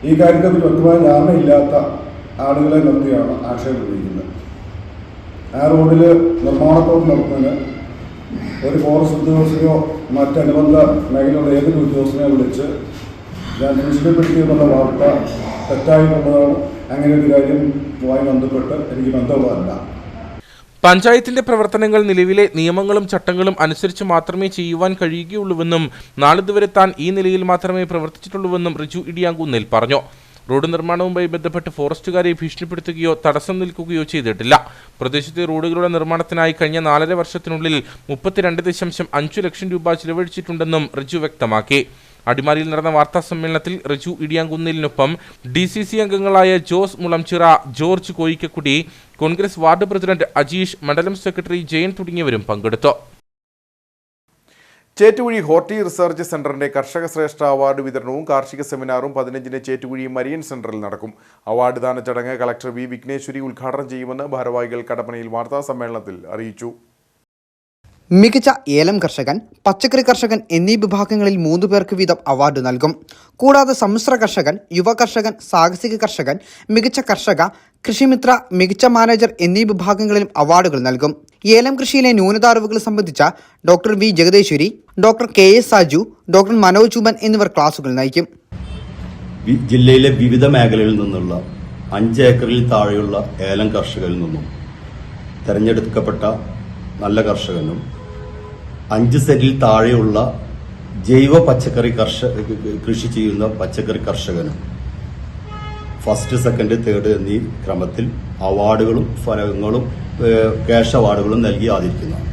ഈ കാര്യത്തെക്കുറിച്ച് വ്യക്തമായ ധാരണയില്ലാത്ത ആളുകളെ നിർത്തിയാണ് ആക്ഷേപം ഉന്നയിക്കുന്നത്. ആ റോഡിൽ നിർമ്മാണത്തോട് നടത്തുന്നതിന് ഒരു ഫോറസ്റ്റ് ഉദ്യോഗസ്ഥനെയോ മറ്റനുബന്ധ മേഖലയുള്ള ഏതൊരു ഉദ്യോഗസ്ഥനെ വിളിച്ച് ഞാൻ ഭീഷണിപ്പെടുത്തിയെന്നുള്ള വാർത്ത തെറ്റായിട്ടുള്ളതാണ്. അങ്ങനെ ഒരു കാര്യവുമായി ബന്ധപ്പെട്ട് എനിക്ക് ബന്ധമുള്ളതല്ല. പഞ്ചായത്തിന്റെ പ്രവർത്തനങ്ങൾ നിലവിലെ നിയമങ്ങളും ചട്ടങ്ങളും അനുസരിച്ച് മാത്രമേ ചെയ്യുവാൻ കഴിയുകയുള്ളൂവെന്നും നാളിതുവരെ താൻ ഈ നിലയിൽ മാത്രമേ പ്രവർത്തിച്ചിട്ടുള്ളൂവെന്നും റിജു ഇടിയാങ്കുന്നിൽ പറഞ്ഞു. റോഡ് നിർമ്മാണവുമായി ബന്ധപ്പെട്ട് ഫോറസ്റ്റുകാരെ ഭീഷണിപ്പെടുത്തുകയോ തടസ്സം നിൽക്കുകയോ ചെയ്തിട്ടില്ല. പ്രദേശത്തെ റോഡുകളുടെ നിർമ്മാണത്തിനായി കഴിഞ്ഞ 4.5 വർഷത്തിനുള്ളിൽ 32.5 ലക്ഷം രൂപ ചിലവഴിച്ചിട്ടുണ്ടെന്നും റിജു വ്യക്തമാക്കി. അടിമാലിയിൽ നടന്ന വാർത്താ സമ്മേളനത്തിൽ റിജു ഇടിയാങ്കുന്നിലിനൊപ്പം DCC അംഗങ്ങളായ ജോസ് മുളംചിറ, ജോർജ് കോയിക്കക്കുടി, കോൺഗ്രസ് വാർഡ് പ്രസിഡന്റ് അജീഷ്, മണ്ഡലം സെക്രട്ടറി ജയൻ തുടങ്ങിയവരും പങ്കെടുത്തു. ചേറ്റുകുഴി ഹോർട്ടി റിസർച്ച് സെന്ററിന്റെ കർഷക ശ്രേഷ്ഠ അവാർഡ് വിതരണവും കാർഷിക സെമിനാറും 15-ന് ചേറ്റുകുഴി മരിയൻ സെന്ററിൽ നടക്കും. അവാർഡ് ദാന ചടങ്ങ് കളക്ടർ വി വിഘ്നേശ്വരി ഉദ്ഘാടനം ചെയ്യുമെന്ന് ഭാരവാഹികൾ കടപ്പനയിൽ വാർത്താ സമ്മേളനത്തിൽ അറിയിച്ചു. മികച്ച ഏലം കർഷകൻ, പച്ചക്കറി കർഷകൻ എന്നീ വിഭാഗങ്ങളിൽ 3 പേർക്ക് വീതം അവാർഡ് നൽകും. കൂടാതെ സമ്മിശ്ര കർഷകൻ, യുവ കർഷകൻ, സാഹസിക കർഷകൻ, മികച്ച കർഷക, കൃഷിമിത്ര, മികച്ച മാനേജർ എന്നീ വിഭാഗങ്ങളിലും അവാർഡുകൾ നൽകും. ഏലം കൃഷിയിലെ ന്യൂനത അറിവുകൾ സംബന്ധിച്ച doctor V Jagadeswari, doctor KS Saju, doctor Manoj Chooban എന്നിവർ ക്ലാസുകൾ നയിക്കും. ജില്ലയിലെ വിവിധ മേഖലകളിൽ നിന്നുള്ള 5 ഏക്കറിൽ താഴെയുള്ള ഏലം കർഷകരിൽ നിന്നും തെരഞ്ഞെടുക്കപ്പെട്ട നല്ല കർഷകനും 5 സെന്റിൽ താഴെയുള്ള ജൈവ പച്ചക്കറി കൃഷി ചെയ്യുന്ന പച്ചക്കറി കർഷകനും ഫസ്റ്റ്, സെക്കൻഡ്, തേർഡ് എന്നീ ക്രമത്തിൽ അവാർഡുകളും ഫലങ്ങളും ക്യാഷ് അവാർഡുകളും നൽകി ആദരിക്കുന്നതാണ്.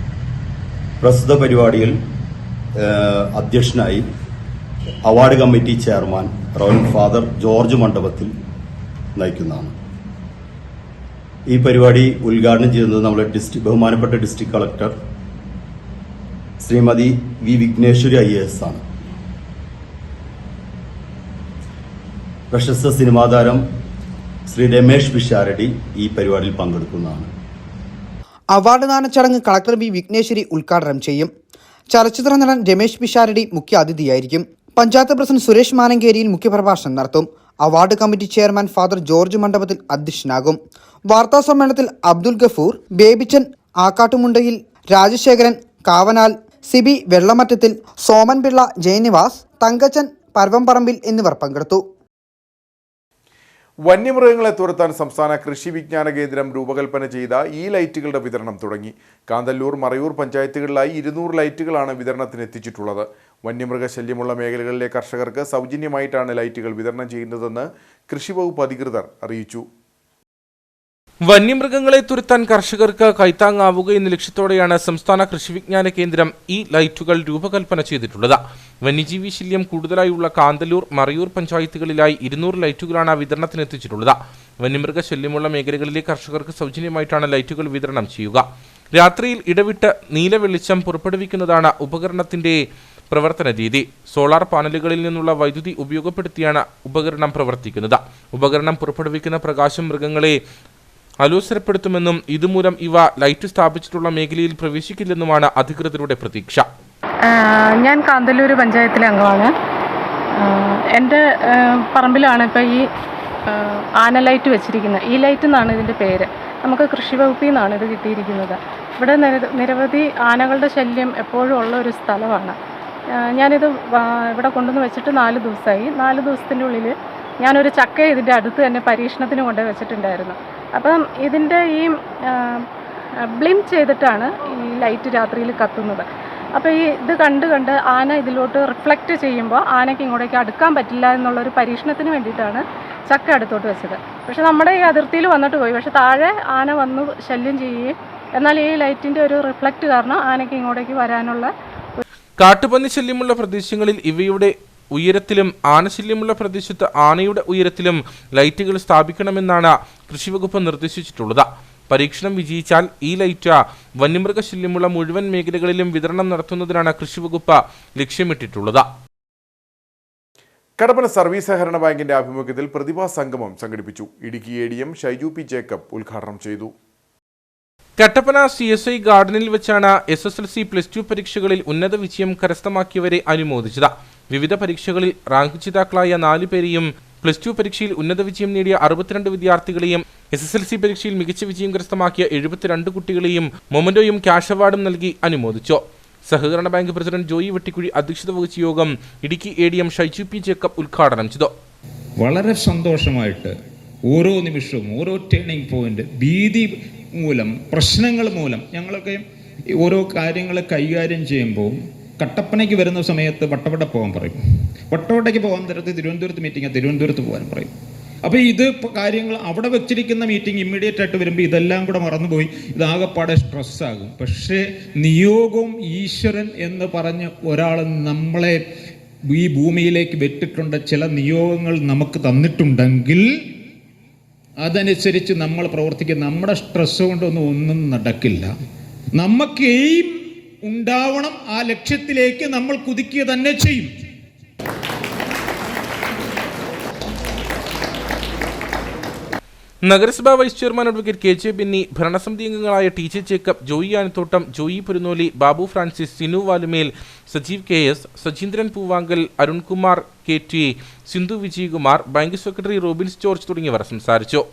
പ്രസ്തുത പരിപാടിയിൽ അധ്യക്ഷനായി award committee chairman reverend father George Mandapathil നയിക്കുന്നതാണ്. ഈ പരിപാടി ഉദ്ഘാടനം ചെയ്യുന്നത് നമ്മുടെ ബഹുമാനപ്പെട്ട district collector Shrimati V Vigneshwari IAS ആണ്. പ്രശസ്ത സിനിമാ താരം ശ്രീ രമേഷ് പിഷാരടി ഈ പരിപാടിയിൽ പങ്കെടുക്കുന്നതാണ്. അവാർഡ് ദാന ചടങ്ങ് കളക്ടർ വി വിഘ്നേശ്വരി ഉദ്ഘാടനം ചെയ്യും. ചലച്ചിത്ര നടൻ രമേഷ് പിഷാരടി മുഖ്യ അതിഥിയായിരിക്കും. പഞ്ചായത്ത് പ്രസിഡന്റ് സുരേഷ് മാനങ്കേരിയിൽ മുഖ്യപ്രഭാഷണം നടത്തും. Award committee chairman father George മണ്ഡപത്തിൽ അധ്യക്ഷനാകും. വാർത്താ സമ്മേളനത്തിൽ അബ്ദുൽ ഗഫൂർ, ബേബിച്ചൻ ആക്കാട്ടുമുണ്ടയിൽ, രാജശേഖരൻ കാവനാൽ, സിബി വെള്ളമറ്റത്തിൽ, സോമൻ പിള്ള, ജയനിവാസ്, തങ്കച്ചൻ പർവംപറമ്പിൽ എന്നിവർ പങ്കെടുത്തു. വന്യമൃഗങ്ങളെ തുരത്താൻ സംസ്ഥാന കൃഷി വിജ്ഞാന കേന്ദ്രം രൂപകൽപ്പന ചെയ്ത ഈ ലൈറ്റുകളുടെ വിതരണം തുടങ്ങി. കാന്തല്ലൂർ, മറയൂർ പഞ്ചായത്തുകളിലായി 200 ലൈറ്റുകളാണ് വിതരണത്തിന് എത്തിച്ചിട്ടുള്ളത്. വന്യമൃഗശല്യമുള്ള മേഖലകളിലെ കർഷകർക്ക് സൗജന്യമായിട്ടാണ് ലൈറ്റുകൾ വിതരണം ചെയ്യുന്നതെന്ന് കൃഷിവകുപ്പ് അധികൃതർ അറിയിച്ചു. വന്യമൃഗങ്ങളെ തുരത്താൻ കർഷകർക്ക് കൈത്താങ്ങാവുക എന്ന ലക്ഷ്യത്തോടെയാണ് സംസ്ഥാന കൃഷി വിജ്ഞാന കേന്ദ്രം ഈ ലൈറ്റുകൾ രൂപകൽപ്പന ചെയ്തിട്ടുള്ളത്. വന്യജീവി ശല്യം കൂടുതലായുള്ള കാന്തല്ലൂർ, മറയൂർ പഞ്ചായത്തുകളിലായി 200 ലൈറ്റുകളാണ് വിതരണത്തിനെത്തിച്ചിട്ടുള്ളത്. വന്യമൃഗശല്യമുള്ള മേഖലകളിലെ കർഷകർക്ക് സൗജന്യമായിട്ടാണ് ലൈറ്റുകൾ വിതരണം ചെയ്യുക. രാത്രിയിൽ ഇടവിട്ട് നീല വെളിച്ചം പുറപ്പെടുവിക്കുന്നതാണ് ഉപകരണത്തിന്റെ പ്രവർത്തന രീതി. സോളാർ പാനലുകളിൽ നിന്നുള്ള വൈദ്യുതി ഉപയോഗപ്പെടുത്തിയാണ് ഉപകരണം പ്രവർത്തിക്കുന്നത്. ഉപകരണം പുറപ്പെടുവിക്കുന്ന പ്രകാശം മൃഗങ്ങളെ അലോസരപ്പെടുത്തുമെന്നും ഇതുമൂലം ഇവ ലൈറ്റ് സ്ഥാപിച്ചിട്ടുള്ള മേഖലയിൽ പ്രവേശിക്കില്ലെന്നുമാണ് അധികൃതരുടെ പ്രതീക്ഷ. ഞാൻ കാന്തല്ലൂർ പഞ്ചായത്തിലെ അംഗമാണ്. എൻ്റെ പറമ്പിലാണ് ഇപ്പോൾ ഈ ആന ലൈറ്റ് വെച്ചിരിക്കുന്നത്. ഈ ലൈറ്റ് എന്നാണ് ഇതിൻ്റെ പേര്. നമുക്ക് കൃഷി വകുപ്പിൽ നിന്നാണ് ഇത് കിട്ടിയിരിക്കുന്നത്. ഇവിടെ നിരവധി ആനകളുടെ ശല്യം എപ്പോഴും ഉള്ള ഒരു സ്ഥലമാണ്. ഞാനിത് ഇവിടെ കൊണ്ടുവന്ന് വെച്ചിട്ട് 4 ദിവസമായി. 4 ദിവസത്തിൻ്റെ ഉള്ളിൽ ഞാനൊരു ചക്ക ഇതിൻ്റെ അടുത്ത് തന്നെ പരീക്ഷണത്തിന് കൊണ്ടുപോയി വെച്ചിട്ടുണ്ടായിരുന്നു. അപ്പം ഇതിൻ്റെ ഈ ബ്ലിം ചെയ്തിട്ടാണ് ഈ ലൈറ്റ് രാത്രിയിൽ കത്തുന്നത്. അപ്പോൾ ഈ ഇത് കണ്ട് ആന ഇതിലോട്ട് റിഫ്ലക്റ്റ് ചെയ്യുമ്പോൾ ആനയ്ക്ക് ഇങ്ങോട്ടേക്ക് അടുക്കാൻ പറ്റില്ല എന്നുള്ളൊരു പരീക്ഷണത്തിന് വേണ്ടിയിട്ടാണ് ചക്ക അടുത്തോട്ട് വെച്ചത്. പക്ഷെ നമ്മുടെ ഈ അതിർത്തിയിൽ വന്നിട്ട് പോയി. പക്ഷെ താഴെ ആന വന്ന് ശല്യം ചെയ്യുകയും എന്നാൽ ഈ ലൈറ്റിൻ്റെ ഒരു റിഫ്ലക്റ്റ് കാരണം ആനയ്ക്ക് ഇങ്ങോട്ടേക്ക് വരാനുള്ള കാട്ടുപന്നി ശല്യമുള്ള പ്രദേശങ്ങളിൽ ഇവയുടെ ഉയരത്തിലും ആനശല്യമുള്ള പ്രദേശത്ത് ആനയുടെ ഉയരത്തിലും ലൈറ്റുകൾ സ്ഥാപിക്കണമെന്നാണ് കൃഷിവകുപ്പ് നിർദ്ദേശിച്ചിട്ടുള്ളത്. പരീക്ഷണം വിജയിച്ചാൽ ഈ ലൈറ്റ് വന്യമൃഗശല്യമുള്ള മുഴുവൻ മേഖലകളിലും വിതരണം നടത്തുന്നതിനാണ് കൃഷിവകുപ്പ് ലക്ഷ്യമിട്ടിട്ടുള്ളത്. കടപ്പന സർവീസ് സഹകരണ ബാങ്കിന്റെ ആഭിമുഖ്യത്തിൽ പ്രതിഭാ സംഗമം സംഘടിപ്പിച്ചു. Idukki ADM Shaiju P Jacob ഉദ്ഘാടനം ചെയ്തു. കട്ടപ്പന CSI ഗാർഡനിൽ വെച്ചാണ് SSLC +2 പരീക്ഷകളിൽ ഉന്നത വിജയം കരസ്ഥമാക്കിയവരെ അനുമോദിച്ചത്. വിവിധ പരീക്ഷകളിൽ റാങ്ക് ജേതാക്കളായ 4 പേരെയും +2 പരീക്ഷയിൽ ഉന്നത വിജയം നേടിയ 62 വിദ്യാർത്ഥികളെയും SSLC പരീക്ഷയിൽ മികച്ച വിജയം കരസ്ഥമാക്കിയ 72 കുട്ടികളെയും മൊമന്റോയും ക്യാഷ് അവാർഡും നൽകി അനുമോദിച്ചു. സഹകരണ ബാങ്ക് പ്രസിഡന്റ് ജോയി വെട്ടിക്കുഴി അധ്യക്ഷത വഹിച്ച യോഗം Idukki ADM Shaiju P Jacob ഉദ്ഘാടനം ചെയ്തു. വളരെ സന്തോഷമായിട്ട് ഓരോ നിമിഷവും ഓരോ ടേണിംഗ് പോയിന്റ് ഭീതി മൂലം പ്രശ്നങ്ങൾ മൂലം ഞങ്ങളൊക്കെ ഓരോ കാര്യങ്ങൾ കൈകാര്യം ചെയ്യുമ്പോൾ കട്ടപ്പനയ്ക്ക് വരുന്ന സമയത്ത് വട്ടവട പോകാൻ പറയും. വട്ടവടയ്ക്ക് പോകാൻ തരത്തിൽ തിരുവനന്തപുരത്ത് മീറ്റിംഗ് തിരുവനന്തപുരത്ത് പോകാൻ പറയും. അപ്പോൾ ഇത് കാര്യങ്ങൾ അവിടെ വെച്ചിരിക്കുന്ന മീറ്റിംഗ് ഇമ്മീഡിയറ്റ് ആയിട്ട് വരുമ്പോൾ ഇതെല്ലാം കൂടെ മറന്നുപോയി ഇതാകെപ്പാടെ സ്ട്രെസ്സാകും. പക്ഷേ നിയോഗവും ഈശ്വരൻ എന്ന് പറഞ്ഞ് ഒരാൾ നമ്മളെ ഈ ഭൂമിയിലേക്ക് വെട്ടിട്ടുണ്ട്. ചില നിയോഗങ്ങൾ നമുക്ക് തന്നിട്ടുണ്ടെങ്കിൽ അതനുസരിച്ച് നമ്മൾ പ്രവർത്തിക്കുക. നമ്മുടെ സ്ട്രെസ് കൊണ്ടൊന്നും ഒന്നും നടക്കില്ല. നമുക്ക് എയിം ഉണ്ടാവണം. ആ ലക്ഷ്യത്തിലേക്ക് നമ്മൾ കുതിക്കുക തന്നെ ചെയ്യും. നഗരസഭാ vice chairman advocate KJ Benny, ഭരണസമിതി അംഗങ്ങളായ TJ Jacob, Joy Anathottam, Joy Purunnoli, Babu Francis, Sinu Valumel, Sajeev KS, Sajeendran Poovankal, Arunkumar KT, Sindhu Vijayakumar, bank secretary Robins George തുടങ്ങിയവർ സംസാരിച്ചു.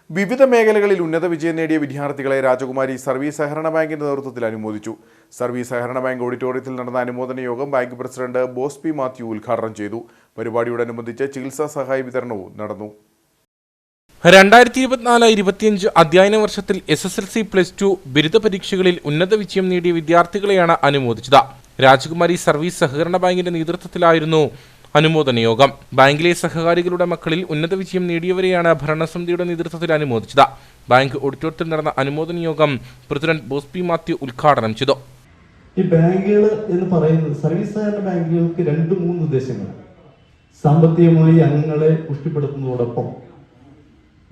വിവിധ മേഖലകളിൽ ഉന്നത വിജയം നേടിയ വിദ്യാർത്ഥികളെ രാജകുമാരി സർവീസ് സഹകരണ ബാങ്കിന്റെ നേതൃത്വത്തിൽ അനുമോദിച്ചു. സർവീസ് സഹകരണ ബാങ്ക് ഓഡിറ്റോറിയത്തിൽ നടന്ന അനുമോദന യോഗം bank president boss P Mathew ഉദ്ഘാടനം ചെയ്തു. പരിപാടിയോടനുബന്ധിച്ച് ചികിത്സാ സഹായ വിതരണവും നടന്നു. 2024-25 അധ്യയന വർഷത്തിൽ SSLC +2 ബിരുദ പരീക്ഷകളിൽ ഉന്നത വിജയം നേടിയ വിദ്യാർത്ഥികളെയാണ് അനുമോദിച്ചത്. രാജകുമാരി സർവീസ് സഹകരണ ബാങ്കിന്റെ നേതൃത്വത്തിലായിരുന്നു അനുമോദന യോഗം. ബാങ്കിലെ സഹകാരികളുടെ മക്കളിൽ ഉന്നത വിജയം നേടിയവരെയാണ് ഭരണസമിതിയുടെ നേതൃത്വത്തിൽ അനുമോദിച്ചത്. ബാങ്ക് ഓഡിറ്റോറിയത്തിൽ നടന്ന അനുമോദന യോഗം പ്രസിഡന്റ് ബോസ് പി മാത്യു ഉദ്ഘാടനം ചെയ്തു. ഈ ബാങ്കുകൾ എന്ന് പറയുന്നത് സർവീസ് സഹകരണ ബാങ്കുകൾക്ക് 2-3 ഉദ്ദേശങ്ങളാണ്. സാമ്പത്തികമായി അംഗങ്ങളെ പുഷ്ടിപ്പെടുത്തുന്നതോടൊപ്പം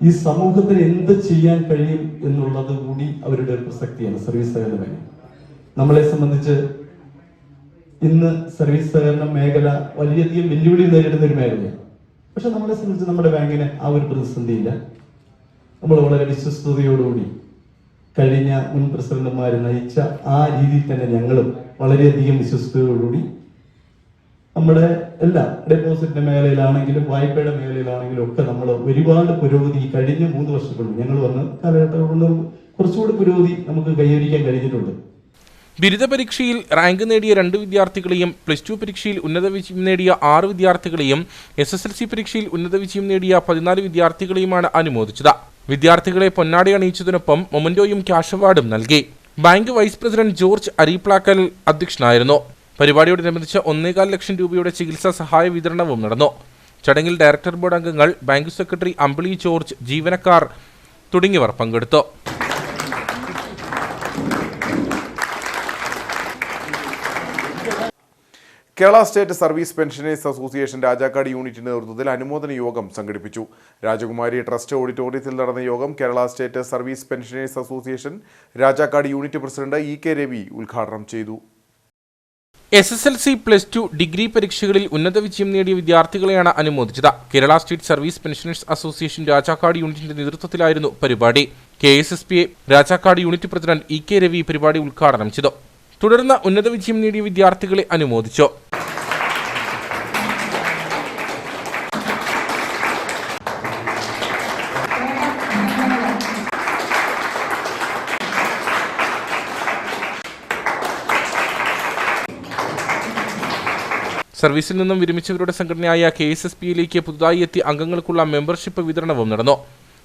ഈ സമൂഹത്തിന് എന്ത് ചെയ്യാൻ കഴിയും എന്നുള്ളത് കൂടി അവരുടെ പ്രസക്തിയാണ് സർവീസ് സഹകരണ ബാങ്ക്. നമ്മളെ സംബന്ധിച്ച് ഇന്ന് സർവീസ് സഹകരണ മേഖല വലിയധികം വെല്ലുവിളി നേരിടുന്ന ഒരു മേഖലയാണ്. പക്ഷെ നമ്മളെ സംബന്ധിച്ച് നമ്മുടെ ബാങ്കിന് ആ ഒരു പ്രതിസന്ധിയില്ല. നമ്മൾ വളരെ വിശ്വസ്തയോടുകൂടി കഴിഞ്ഞ മുൻ പ്രസിഡന്റുമാർ നയിച്ച ആ രീതിയിൽ തന്നെ ഞങ്ങളും വളരെയധികം വിശ്വസ്തയോടുകൂടി നമ്മുടെ എല്ലാ ഡെപ്പോസിറ്റിന്റെ മേഖലയിലാണെങ്കിലും വായ്പയുടെ മേഖലയിലാണെങ്കിലും ഒക്കെ നമ്മൾ ഒരുപാട് പുരോഗതി കഴിഞ്ഞ 3 വർഷങ്ങളിൽ ഞങ്ങൾ വന്ന കാലഘട്ടം കൊണ്ട് കുറച്ചുകൂടി പുരോഗതി നമുക്ക് കൈവരിക്കാൻ കഴിഞ്ഞിട്ടുണ്ട്. ബിരുദ പരീക്ഷയിൽ റാങ്ക് നേടിയ 2 വിദ്യാർത്ഥികളെയും +2 പരീക്ഷയിൽ ഉന്നത വിജയം നേടിയ 6 വിദ്യാർത്ഥികളെയും SSLC പരീക്ഷയിൽ ഉന്നത വിജയം നേടിയ 14 വിദ്യാർത്ഥികളെയുമാണ് അനുമോദിച്ചത്. വിദ്യാർത്ഥികളെ പൊന്നാടി അണിയിച്ചതിനൊപ്പം മൊമന്റോയും ക്യാഷ് അവാർഡും നൽകി. ബാങ്ക് വൈസ് പ്രസിഡന്റ് ജോർജ് അരീപ്ലാക്കൽ അധ്യക്ഷനായിരുന്നു. പരിപാടിയോടനുബന്ധിച്ച് 1.25 ലക്ഷം രൂപയുടെ ചികിത്സാ സഹായ വിതരണവും നടന്നു. ചടങ്ങിൽ ഡയറക്ടർ ബോർഡ് അംഗങ്ങൾ, ബാങ്ക് സെക്രട്ടറി അമ്പിളി ജോർജ്, ജീവനക്കാർ തുടങ്ങിയവർ പങ്കെടുത്തു. Kerala state service pensioners association Rajakkad യൂണിറ്റിന്റെ നേതൃത്വത്തിൽ അനുമോദന യോഗം സംഘടിപ്പിച്ചു. രാജകുമാരി ട്രസ്റ്റ് ഓഡിറ്റോറിയത്തിൽ നടന്ന യോഗം Kerala state service pensioners association Rajakkad unit president EK Ravi ഉദ്ഘാടനം ചെയ്തു. SSLC +2 ഡിഗ്രി പരീക്ഷകളിൽ ഉന്നത വിജയം നേടിയ വിദ്യാർത്ഥികളെയാണ് അനുമോദിച്ചത്. Kerala state service pensioners association Rajakkad യൂണിറ്റിന്റെ നേതൃത്വത്തിലായിരുന്നു പരിപാടി. KSSPA Rajakkad unit president EK Ravi പരിപാടി ഉദ്ഘാടനം ചെയ്തു. തുടർന്ന് ഉന്നത വിജയം നേടിയ വിദ്യാർത്ഥികളെ അനുമോദിച്ചു. സർവീസിൽ നിന്നും വിരമിച്ചവരുടെ സംഘടനയായ KSSPയിലേക്ക് പുതുതായി എത്തിയ അംഗങ്ങൾക്കുള്ള മെമ്പർഷിപ്പ് വിതരണവും നടന്നു.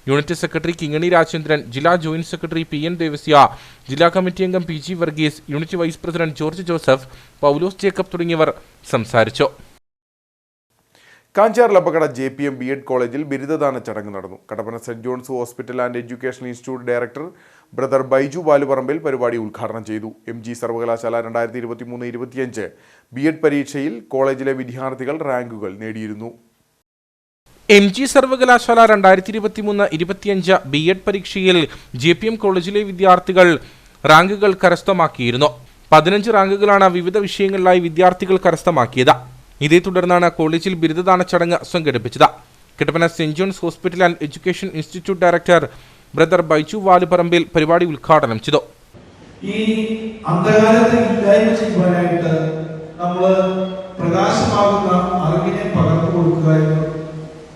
യൂണിറ്റ് സെക്രട്ടറി കിങ്ങണി രാജേന്ദ്രൻ, ജില്ലാ ജോയിന്റ് സെക്രട്ടറി PN ദേവസ്യ, ജില്ലാ കമ്മിറ്റി അംഗം PG Varghese, unit vice president George Joseph, Paulose Jacob തുടങ്ങിയവർ സംസാരിച്ചു. കാഞ്ചാർ ലബക്കട JPM B.Ed കോളേജിൽ ബിരുദദാന ചടങ്ങ് നടന്നു. Kattappana saint John's hospital and education institute director brother Baiju Balupparambil പരിപാടി ഉദ്ഘാടനം ചെയ്തു. MG സർവകലാശാല 2023-25 B.Ed പരീക്ഷയിൽ കോളേജിലെ വിദ്യാർത്ഥികൾ റാങ്കുകൾ നേടിയിരുന്നു. MG സർവകലാശാല 2023-25 B.Ed പരീക്ഷയിൽ JPM കോളേജിലെ വിദ്യാർത്ഥികൾ റാങ്കുകൾ കരസ്ഥമാക്കിയിരുന്നു. 15 റാങ്കുകളാണ് വിവിധ വിഷയങ്ങളിലായി വിദ്യാർത്ഥികൾ കരസ്ഥമാക്കിയത്. ഇതേ തുടർന്നാണ് കോളേജിൽ ബിരുദദാന ചടങ്ങ് സംഘടിപ്പിച്ചത്. Kattappana saint John's hospital and education institute director brother Baiju Valupparambil പരിപാടി ഉദ്ഘാടനം ചെയ്തു. ഈ അന്ധകാരത്തെ ഇല്ലായ്മ ചെയ്യുവാനായിട്ട് നമ്മൾ പ്രകാശമാകുന്ന അറിവിനെ പകർന്നു കൊടുക്കുക എന്ന്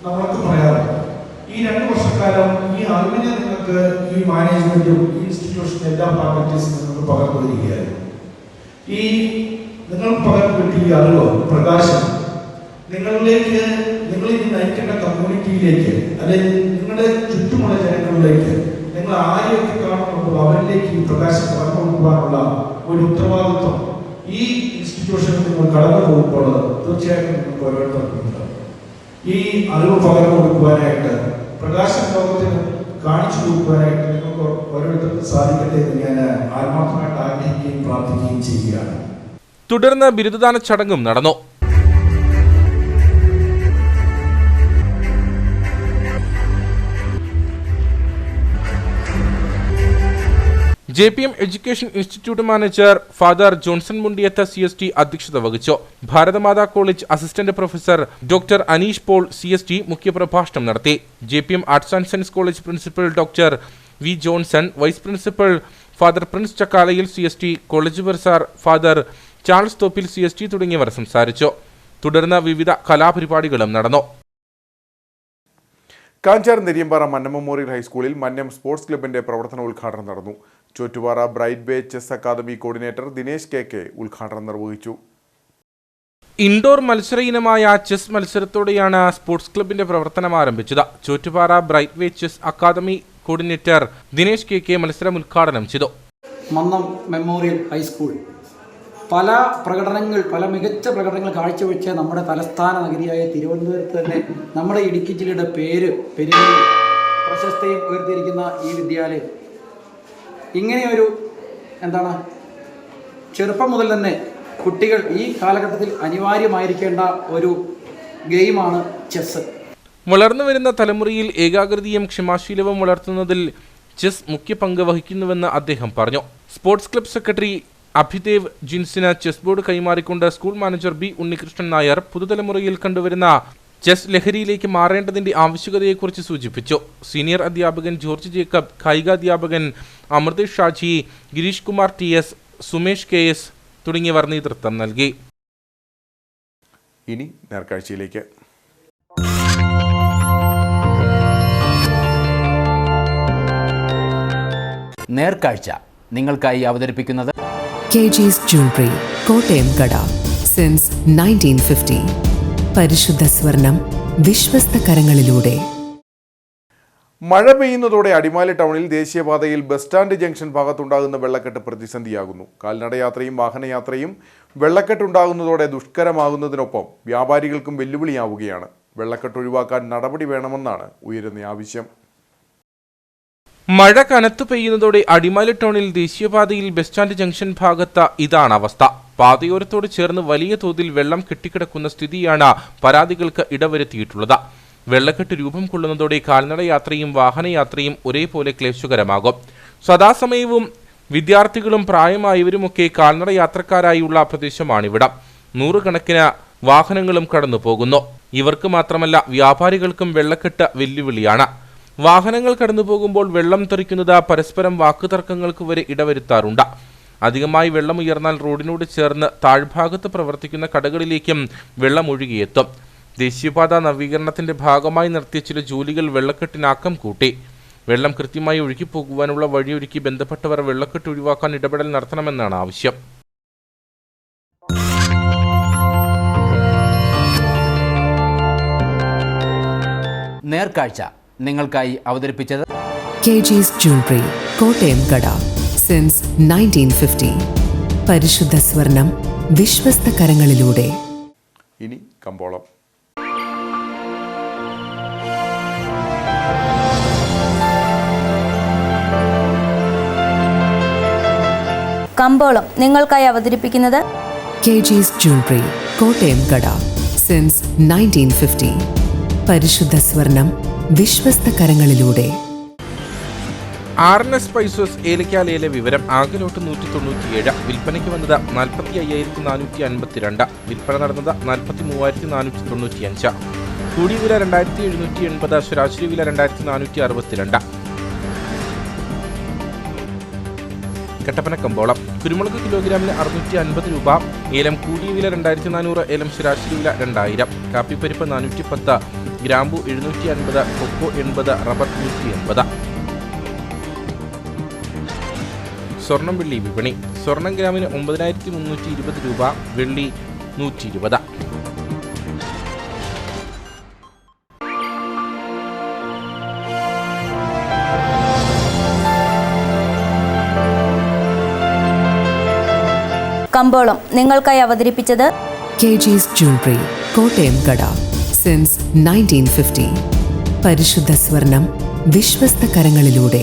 നമ്മളൊക്കെ പറയാറുണ്ട്. ഈ 2 വർഷക്കാലം ഈ അറിവിനെ നിങ്ങൾക്ക് ഈ മാനേജ്മെന്റും ഈ ഇൻസ്റ്റിറ്റ്യൂഷൻ എല്ലാ ഫാക്കൽറ്റീസും നിങ്ങൾക്ക് പകർന്നു വരികയായിരുന്നു. ഈ നിങ്ങൾ പകർന്നു കിട്ടിയ അറിവ് പ്രകാശം നിങ്ങളിലേക്ക്, നിങ്ങൾ ഇനി നയിക്കേണ്ട കമ്മ്യൂണിറ്റിയിലേക്ക്, അല്ലെങ്കിൽ നിങ്ങളുടെ ചുറ്റുമുള്ള ജനങ്ങളിലേക്ക്, നിങ്ങൾ ആരെയൊക്കെ കാണുമ്പോൾ അവരിലേക്ക് ഈ പ്രകാശം പകർന്നു കൊടുക്കുവാനുള്ള ഒരു ഉത്തരവാദിത്വം ഈ ഇൻസ്റ്റിറ്റ്യൂഷനിൽ നിങ്ങൾ കടന്നു പോകുമ്പോൾ തീർച്ചയായിട്ടും നിങ്ങൾക്ക് ഓരോരുത്തർക്കുണ്ട്. ഈ അറിവ് പകർന്നു കൊടുക്കുവാനായിട്ട്, പ്രകാശം ലോകത്തിന് കാണിച്ചു കൊടുക്കുവാനായിട്ട് നിങ്ങൾക്ക് ഓരോരുത്തർക്കും സാധിക്കട്ടെ എന്ന് ഞാൻ ആത്മാർത്ഥമായിട്ട് ആഗ്രഹിക്കുകയും പ്രാർത്ഥിക്കുകയും ചെയ്യുകയാണ്. തുടർന്ന് ബിരുദദാന ചടങ്ങും നടന്നു. JPM education institute manager father Johnson Mundiyath CST അധ്യക്ഷത വഹിച്ചു. Bharatamata college assistant professor doctor Aneesh Paul CST മുഖ്യപ്രഭാഷണം നടത്തി. JPM arts and science college principal doctor V Johnson, vice principal father Prince Chakkalayil CST, college bursar father Charles Thoppil CST തുടങ്ങിയവർ സംസാരിച്ചു. തുടർന്ന് വിവിധ കലാപരിപാടികളും നടന്നു. കാഞ്ചാർ നെരിയമ്പാറ മന്നം മെമ്മോറിയൽ ഹൈസ്കൂളിൽ മന്നം സ്പോർട്സ് ക്ലബിന്റെ പ്രവർത്തന ഉദ്ഘാടനം നടന്നു. Chottupara bright bay chess academy coordinator Dinesh KK ഉദ്ഘാടനം നിർവഹിച്ചു. ഇൻഡോർ മത്സര ഇനമായ ചെസ് മത്സരത്തോടെയാണ് സ്പോർട്സ് ക്ലബിന്റെ പ്രവർത്തനം ആരംഭിച്ചത്. Chottupara bright bay chess academy coordinator Dinesh KK മത്സരം ഉദ്ഘാടനം ചെയ്തു. മന്നം മെമ്മോറിയൽ ഹൈസ്കൂൾ പല മികച്ച പ്രകടനങ്ങൾ കാഴ്ചവെച്ച നമ്മുടെ തലസ്ഥാന നഗരിയായ തിരുവനന്തപുരത്ത് തന്നെ നമ്മുടെ ഇടുക്കി ജില്ലയുടെ പെരുമയും പ്രശസ്തിയും ഉയർത്തിയിരിക്കുന്ന ഈ വിദ്യാലയം ഇങ്ങനെയൊരു ചെറുപ്പം മുതൽ തന്നെ കുട്ടികൾ ഈ കാലഘട്ടത്തിൽ അനിവാര്യമായിരിക്കേണ്ട ഒരു ഗെയിമാണ് ചെസ്സ്. വളർന്നു വരുന്ന തലമുറയിൽ ഏകാഗ്രതയും ക്ഷമാശീലവും വളർത്തുന്നതിൽ ചെസ് മുഖ്യ പങ്ക് വഹിക്കുന്നുവെന്ന് അദ്ദേഹം പറഞ്ഞു. സ്പോർട്സ് ക്ലബ് സെക്രട്ടറി അഭിദേവ് ജിൻസിന് ചെസ് ബോർഡ് കൈമാറിക്കൊണ്ട് school manager B Unnikrishnan Nair പുതുതലമുറയിൽ കണ്ടുവരുന്ന ചെസ് ലഹരിയിലേക്ക് മാറേണ്ടതിന്റെ ആവശ്യകതയെക്കുറിച്ച് സൂചിപ്പിച്ചു. സീനിയർ അധ്യാപകൻ ജോർജ് ജേക്കബ്, കായികാധ്യാപകൻ അമൃതേഷ് ഷാജി, ഗിരീഷ് കുമാർ TS, സുമേഷ് KS തുടങ്ങിയവർ നേതൃത്വം നൽകി. ഇനി നേർക്കാഴ്ചയിലേക്ക്. നേർക്കാഴ്ച നിങ്ങൾക്കായി അവതരിപ്പിക്കുന്നത് KG's Jewelry, കോട്ടയം കട, സിൻസ് 1950. പരിശുദ്ധ സ്വർണം വിശ്വസ്ത കരങ്ങളിലൂടെ. മഴ പെയ്യുന്നതോടെ അടിമാലി ടൗണിൽ ദേശീയപാതയിൽ ബസ് സ്റ്റാൻഡ് ജംഗ്ഷൻ ഭാഗത്തുണ്ടാകുന്ന വെള്ളക്കെട്ട് പ്രതിസന്ധിയാകുന്നു. കാൽനടയാത്രയും വാഹനയാത്രയും വെള്ളക്കെട്ടുണ്ടാകുന്നതോടെ ദുഷ്കരമാകുന്നതിനൊപ്പം വ്യാപാരികൾക്കും വെല്ലുവിളിയാവുകയാണ്. വെള്ളക്കെട്ട് ഒഴിവാക്കാൻ നടപടി വേണമെന്നാണ് ഉയരുന്ന ആവശ്യം. മഴ കനത്തു പെയ്യുന്നതോടെ അടിമാലി ടൗണിൽ ദേശീയപാതയിൽ ബസ് സ്റ്റാൻഡ് ജംഗ്ഷൻ ഭാഗത്ത് ഇതാണ് അവസ്ഥ. പാതയോരത്തോട് ചേർന്ന് വലിയ തോതിൽ വെള്ളം കെട്ടിക്കിടക്കുന്ന സ്ഥിതിയാണ് പരാതികൾക്ക് ഇടവരുത്തിയിട്ടുള്ളത്. വെള്ളക്കെട്ട് രൂപം കൊള്ളുന്നതോടെ കാൽനടയാത്രയും വാഹനയാത്രയും ഒരേപോലെ ക്ലേശകരമാകും. സദാസമയവും വിദ്യാർത്ഥികളും പ്രായമായവരുമൊക്കെ കാൽനടയാത്രക്കാരായുള്ള പ്രദേശമാണിവിടം. 100 കണക്കിന് വാഹനങ്ങളും കടന്നു പോകുന്നു. ഇവർക്ക് മാത്രമല്ല വ്യാപാരികൾക്കും വെള്ളക്കെട്ട് വെല്ലുവിളിയാണ്. വാഹനങ്ങൾ കടന്നു പോകുമ്പോൾ വെള്ളം തെറിക്കുന്നത് പരസ്പരം വാക്കുതർക്കങ്ങൾക്ക് വരെ ഇടവരുത്താറുണ്ട്. അധികമായി വെള്ളം ഉയർന്നാൽ റോഡിനോട് ചേർന്ന് താഴ്ഭാഗത്ത് പ്രവർത്തിക്കുന്ന കടകളിലേക്കും വെള്ളം ഒഴുകിയെത്തും. ദേശീയപാത നവീകരണത്തിന്റെ ഭാഗമായി നടത്തിയ ചില ജോലികൾ വെള്ളക്കെട്ടിനാക്കം കൂട്ടി. വെള്ളം കൃത്യമായി ഒഴുകിപ്പോകുവാനുള്ള വഴിയൊരുക്കി ബന്ധപ്പെട്ടവർ വെള്ളക്കെട്ട് ഒഴിവാക്കാൻ ഇടപെടൽ നടത്തണമെന്നാണ് ആവശ്യം. നേർക്കാഴ്ച നിങ്ങൾക്കായി അവതരിപ്പിച്ചത് KG's Jewelry, കോട്ടയം കട, സിൻസ് 1950. പരിശുദ്ധ സ്വർണം വിശ്വസ്ത കരങ്ങളിലൂടെ. ഇനി കമ്പോളം. കമ്പോളം നിങ്ങൾക്കായി അവതരിപ്പിക്കുന്നത് KG's Jewelry, കോട്ടയം കട, സിൻസ് 1950. പരിശുദ്ധ സ്വർണം വിശ്വസ്ത കരങ്ങളിലൂടെ. RNS സ്പൈസസ് ഏലക്കാലയിലെ വിവരം. ആകലോട്ട് 197, വിൽപ്പനയ്ക്ക് വന്നത് 45,452, വിൽപ്പന നടന്നത് 43,495. കൂടിയ വില 2,780, ശരാശരി വില 2,462. കട്ടപ്പന കമ്പോളം. കുരുമുളക് കിലോഗ്രാമിന് 650 രൂപ. ഏലം കൂടിയ വില 2400, ഏലം ശരാശരി വില 2000. കാപ്പിപ്പരിപ്പ് 410, ഗ്രാമ്പു 750, കൊക്കോ 80, റബ്ബർ 180. സ്വർണം വെള്ളി വിപണി. സ്വർണം ഗ്രാമിന് 9320 രൂപ, വെള്ളി 120. കമ്പോളം നിങ്ങൾക്കായി അവതരിപ്പിച്ചത് KG's Jewelry, കോട്ടയം കട. സിൻസ് 1950. പരിശുദ്ധ സ്വർണം വിശ്വസ്ത കരങ്ങളിലൂടെ.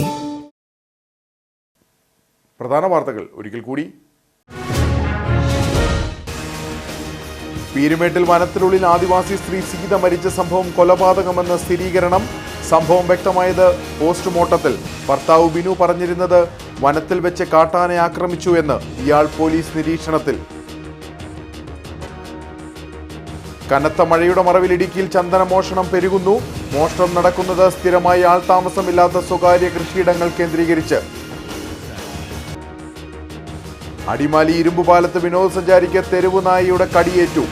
പ്രധാന വാർത്തകൾ ഒരിക്കൽ കൂടി. പീരുമേട്ടിൽ വനത്തിനുള്ളിൽ ആദിവാസി സ്ത്രീ സീത മരിച്ച സംഭവം കൊലപാതകമെന്ന് സ്ഥിരീകരണം. സംഭവം വ്യക്തമായത് പോസ്റ്റ്മോർട്ടത്തിൽ. ഭർത്താവ് ബിനു പറഞ്ഞിരുന്നത് വനത്തിൽ വെച്ച് കാട്ടാനെ ആക്രമിച്ചു എന്ന്. ഇയാൾ പോലീസ് നിരീക്ഷണത്തിൽ. കനത്ത മഴയുടെ മറവിൽ ഇടുക്കിയിൽ ചന്ദനമോഷണം പെരുകുന്നു. മോഷണം നടക്കുന്നത് സ്ഥിരമായി ആൾതാമസമില്ലാത്ത സ്വകാര്യ കൃഷിയിടങ്ങൾ കേന്ദ്രീകരിച്ച്. അടിമാലി ഇരുമ്പുപാലത്ത് വിനോദസഞ്ചാരിക്ക് തെരുവുനായയുടെ കടിയേറ്റു.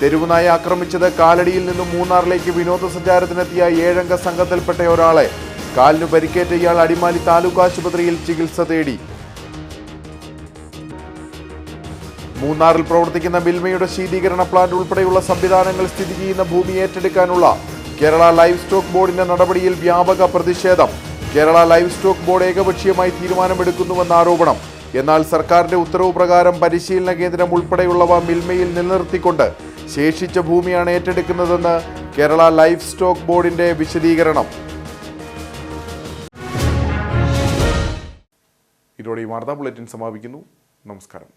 തെരുവുനായ ആക്രമിച്ചത് കാലടിയിൽ നിന്നും മൂന്നാറിലേക്ക് വിനോദസഞ്ചാരത്തിനെത്തിയ 7 അംഗ സംഘത്തിൽപ്പെട്ട ഒരാളെ. കാലിന് പരിക്കേറ്റ ഇയാൾ അടിമാലി താലൂക്ക് ആശുപത്രിയിൽ ചികിത്സ തേടി. മൂന്നാറിൽ പ്രവർത്തിക്കുന്ന മിൽമയുടെ ശീതീകരണ പ്ലാന്റ് ഉൾപ്പെടെയുള്ള സംവിധാനങ്ങൾ സ്ഥിതി ചെയ്യുന്ന ഭൂമി ഏറ്റെടുക്കാനുള്ള കേരള ലൈവ് സ്റ്റോക്ക് ബോർഡിന്റെ നടപടിയിൽ വ്യാപക പ്രതിഷേധം. കേരള ലൈവ് സ്റ്റോക്ക് ബോർഡ് ഏകപക്ഷീയമായി തീരുമാനമെടുക്കുന്നുവെന്ന ആരോപണം. എന്നാൽ സർക്കാരിന്റെ ഉത്തരവ് പ്രകാരം പരിശീലന കേന്ദ്രം ഉൾപ്പെടെയുള്ളവ മിൽമയിൽ നിലനിർത്തിക്കൊണ്ട് ശേഷിച്ച ഭൂമിയാണ് ഏറ്റെടുക്കുന്നതെന്ന് കേരള ലൈവ് സ്റ്റോക്ക് ബോർഡിന്റെ വിശദീകരണം. ഇതോടെ ഈ വാർത്താ ബുള്ളറ്റിൻ സമാപിക്കുന്നു. നമസ്കാരം.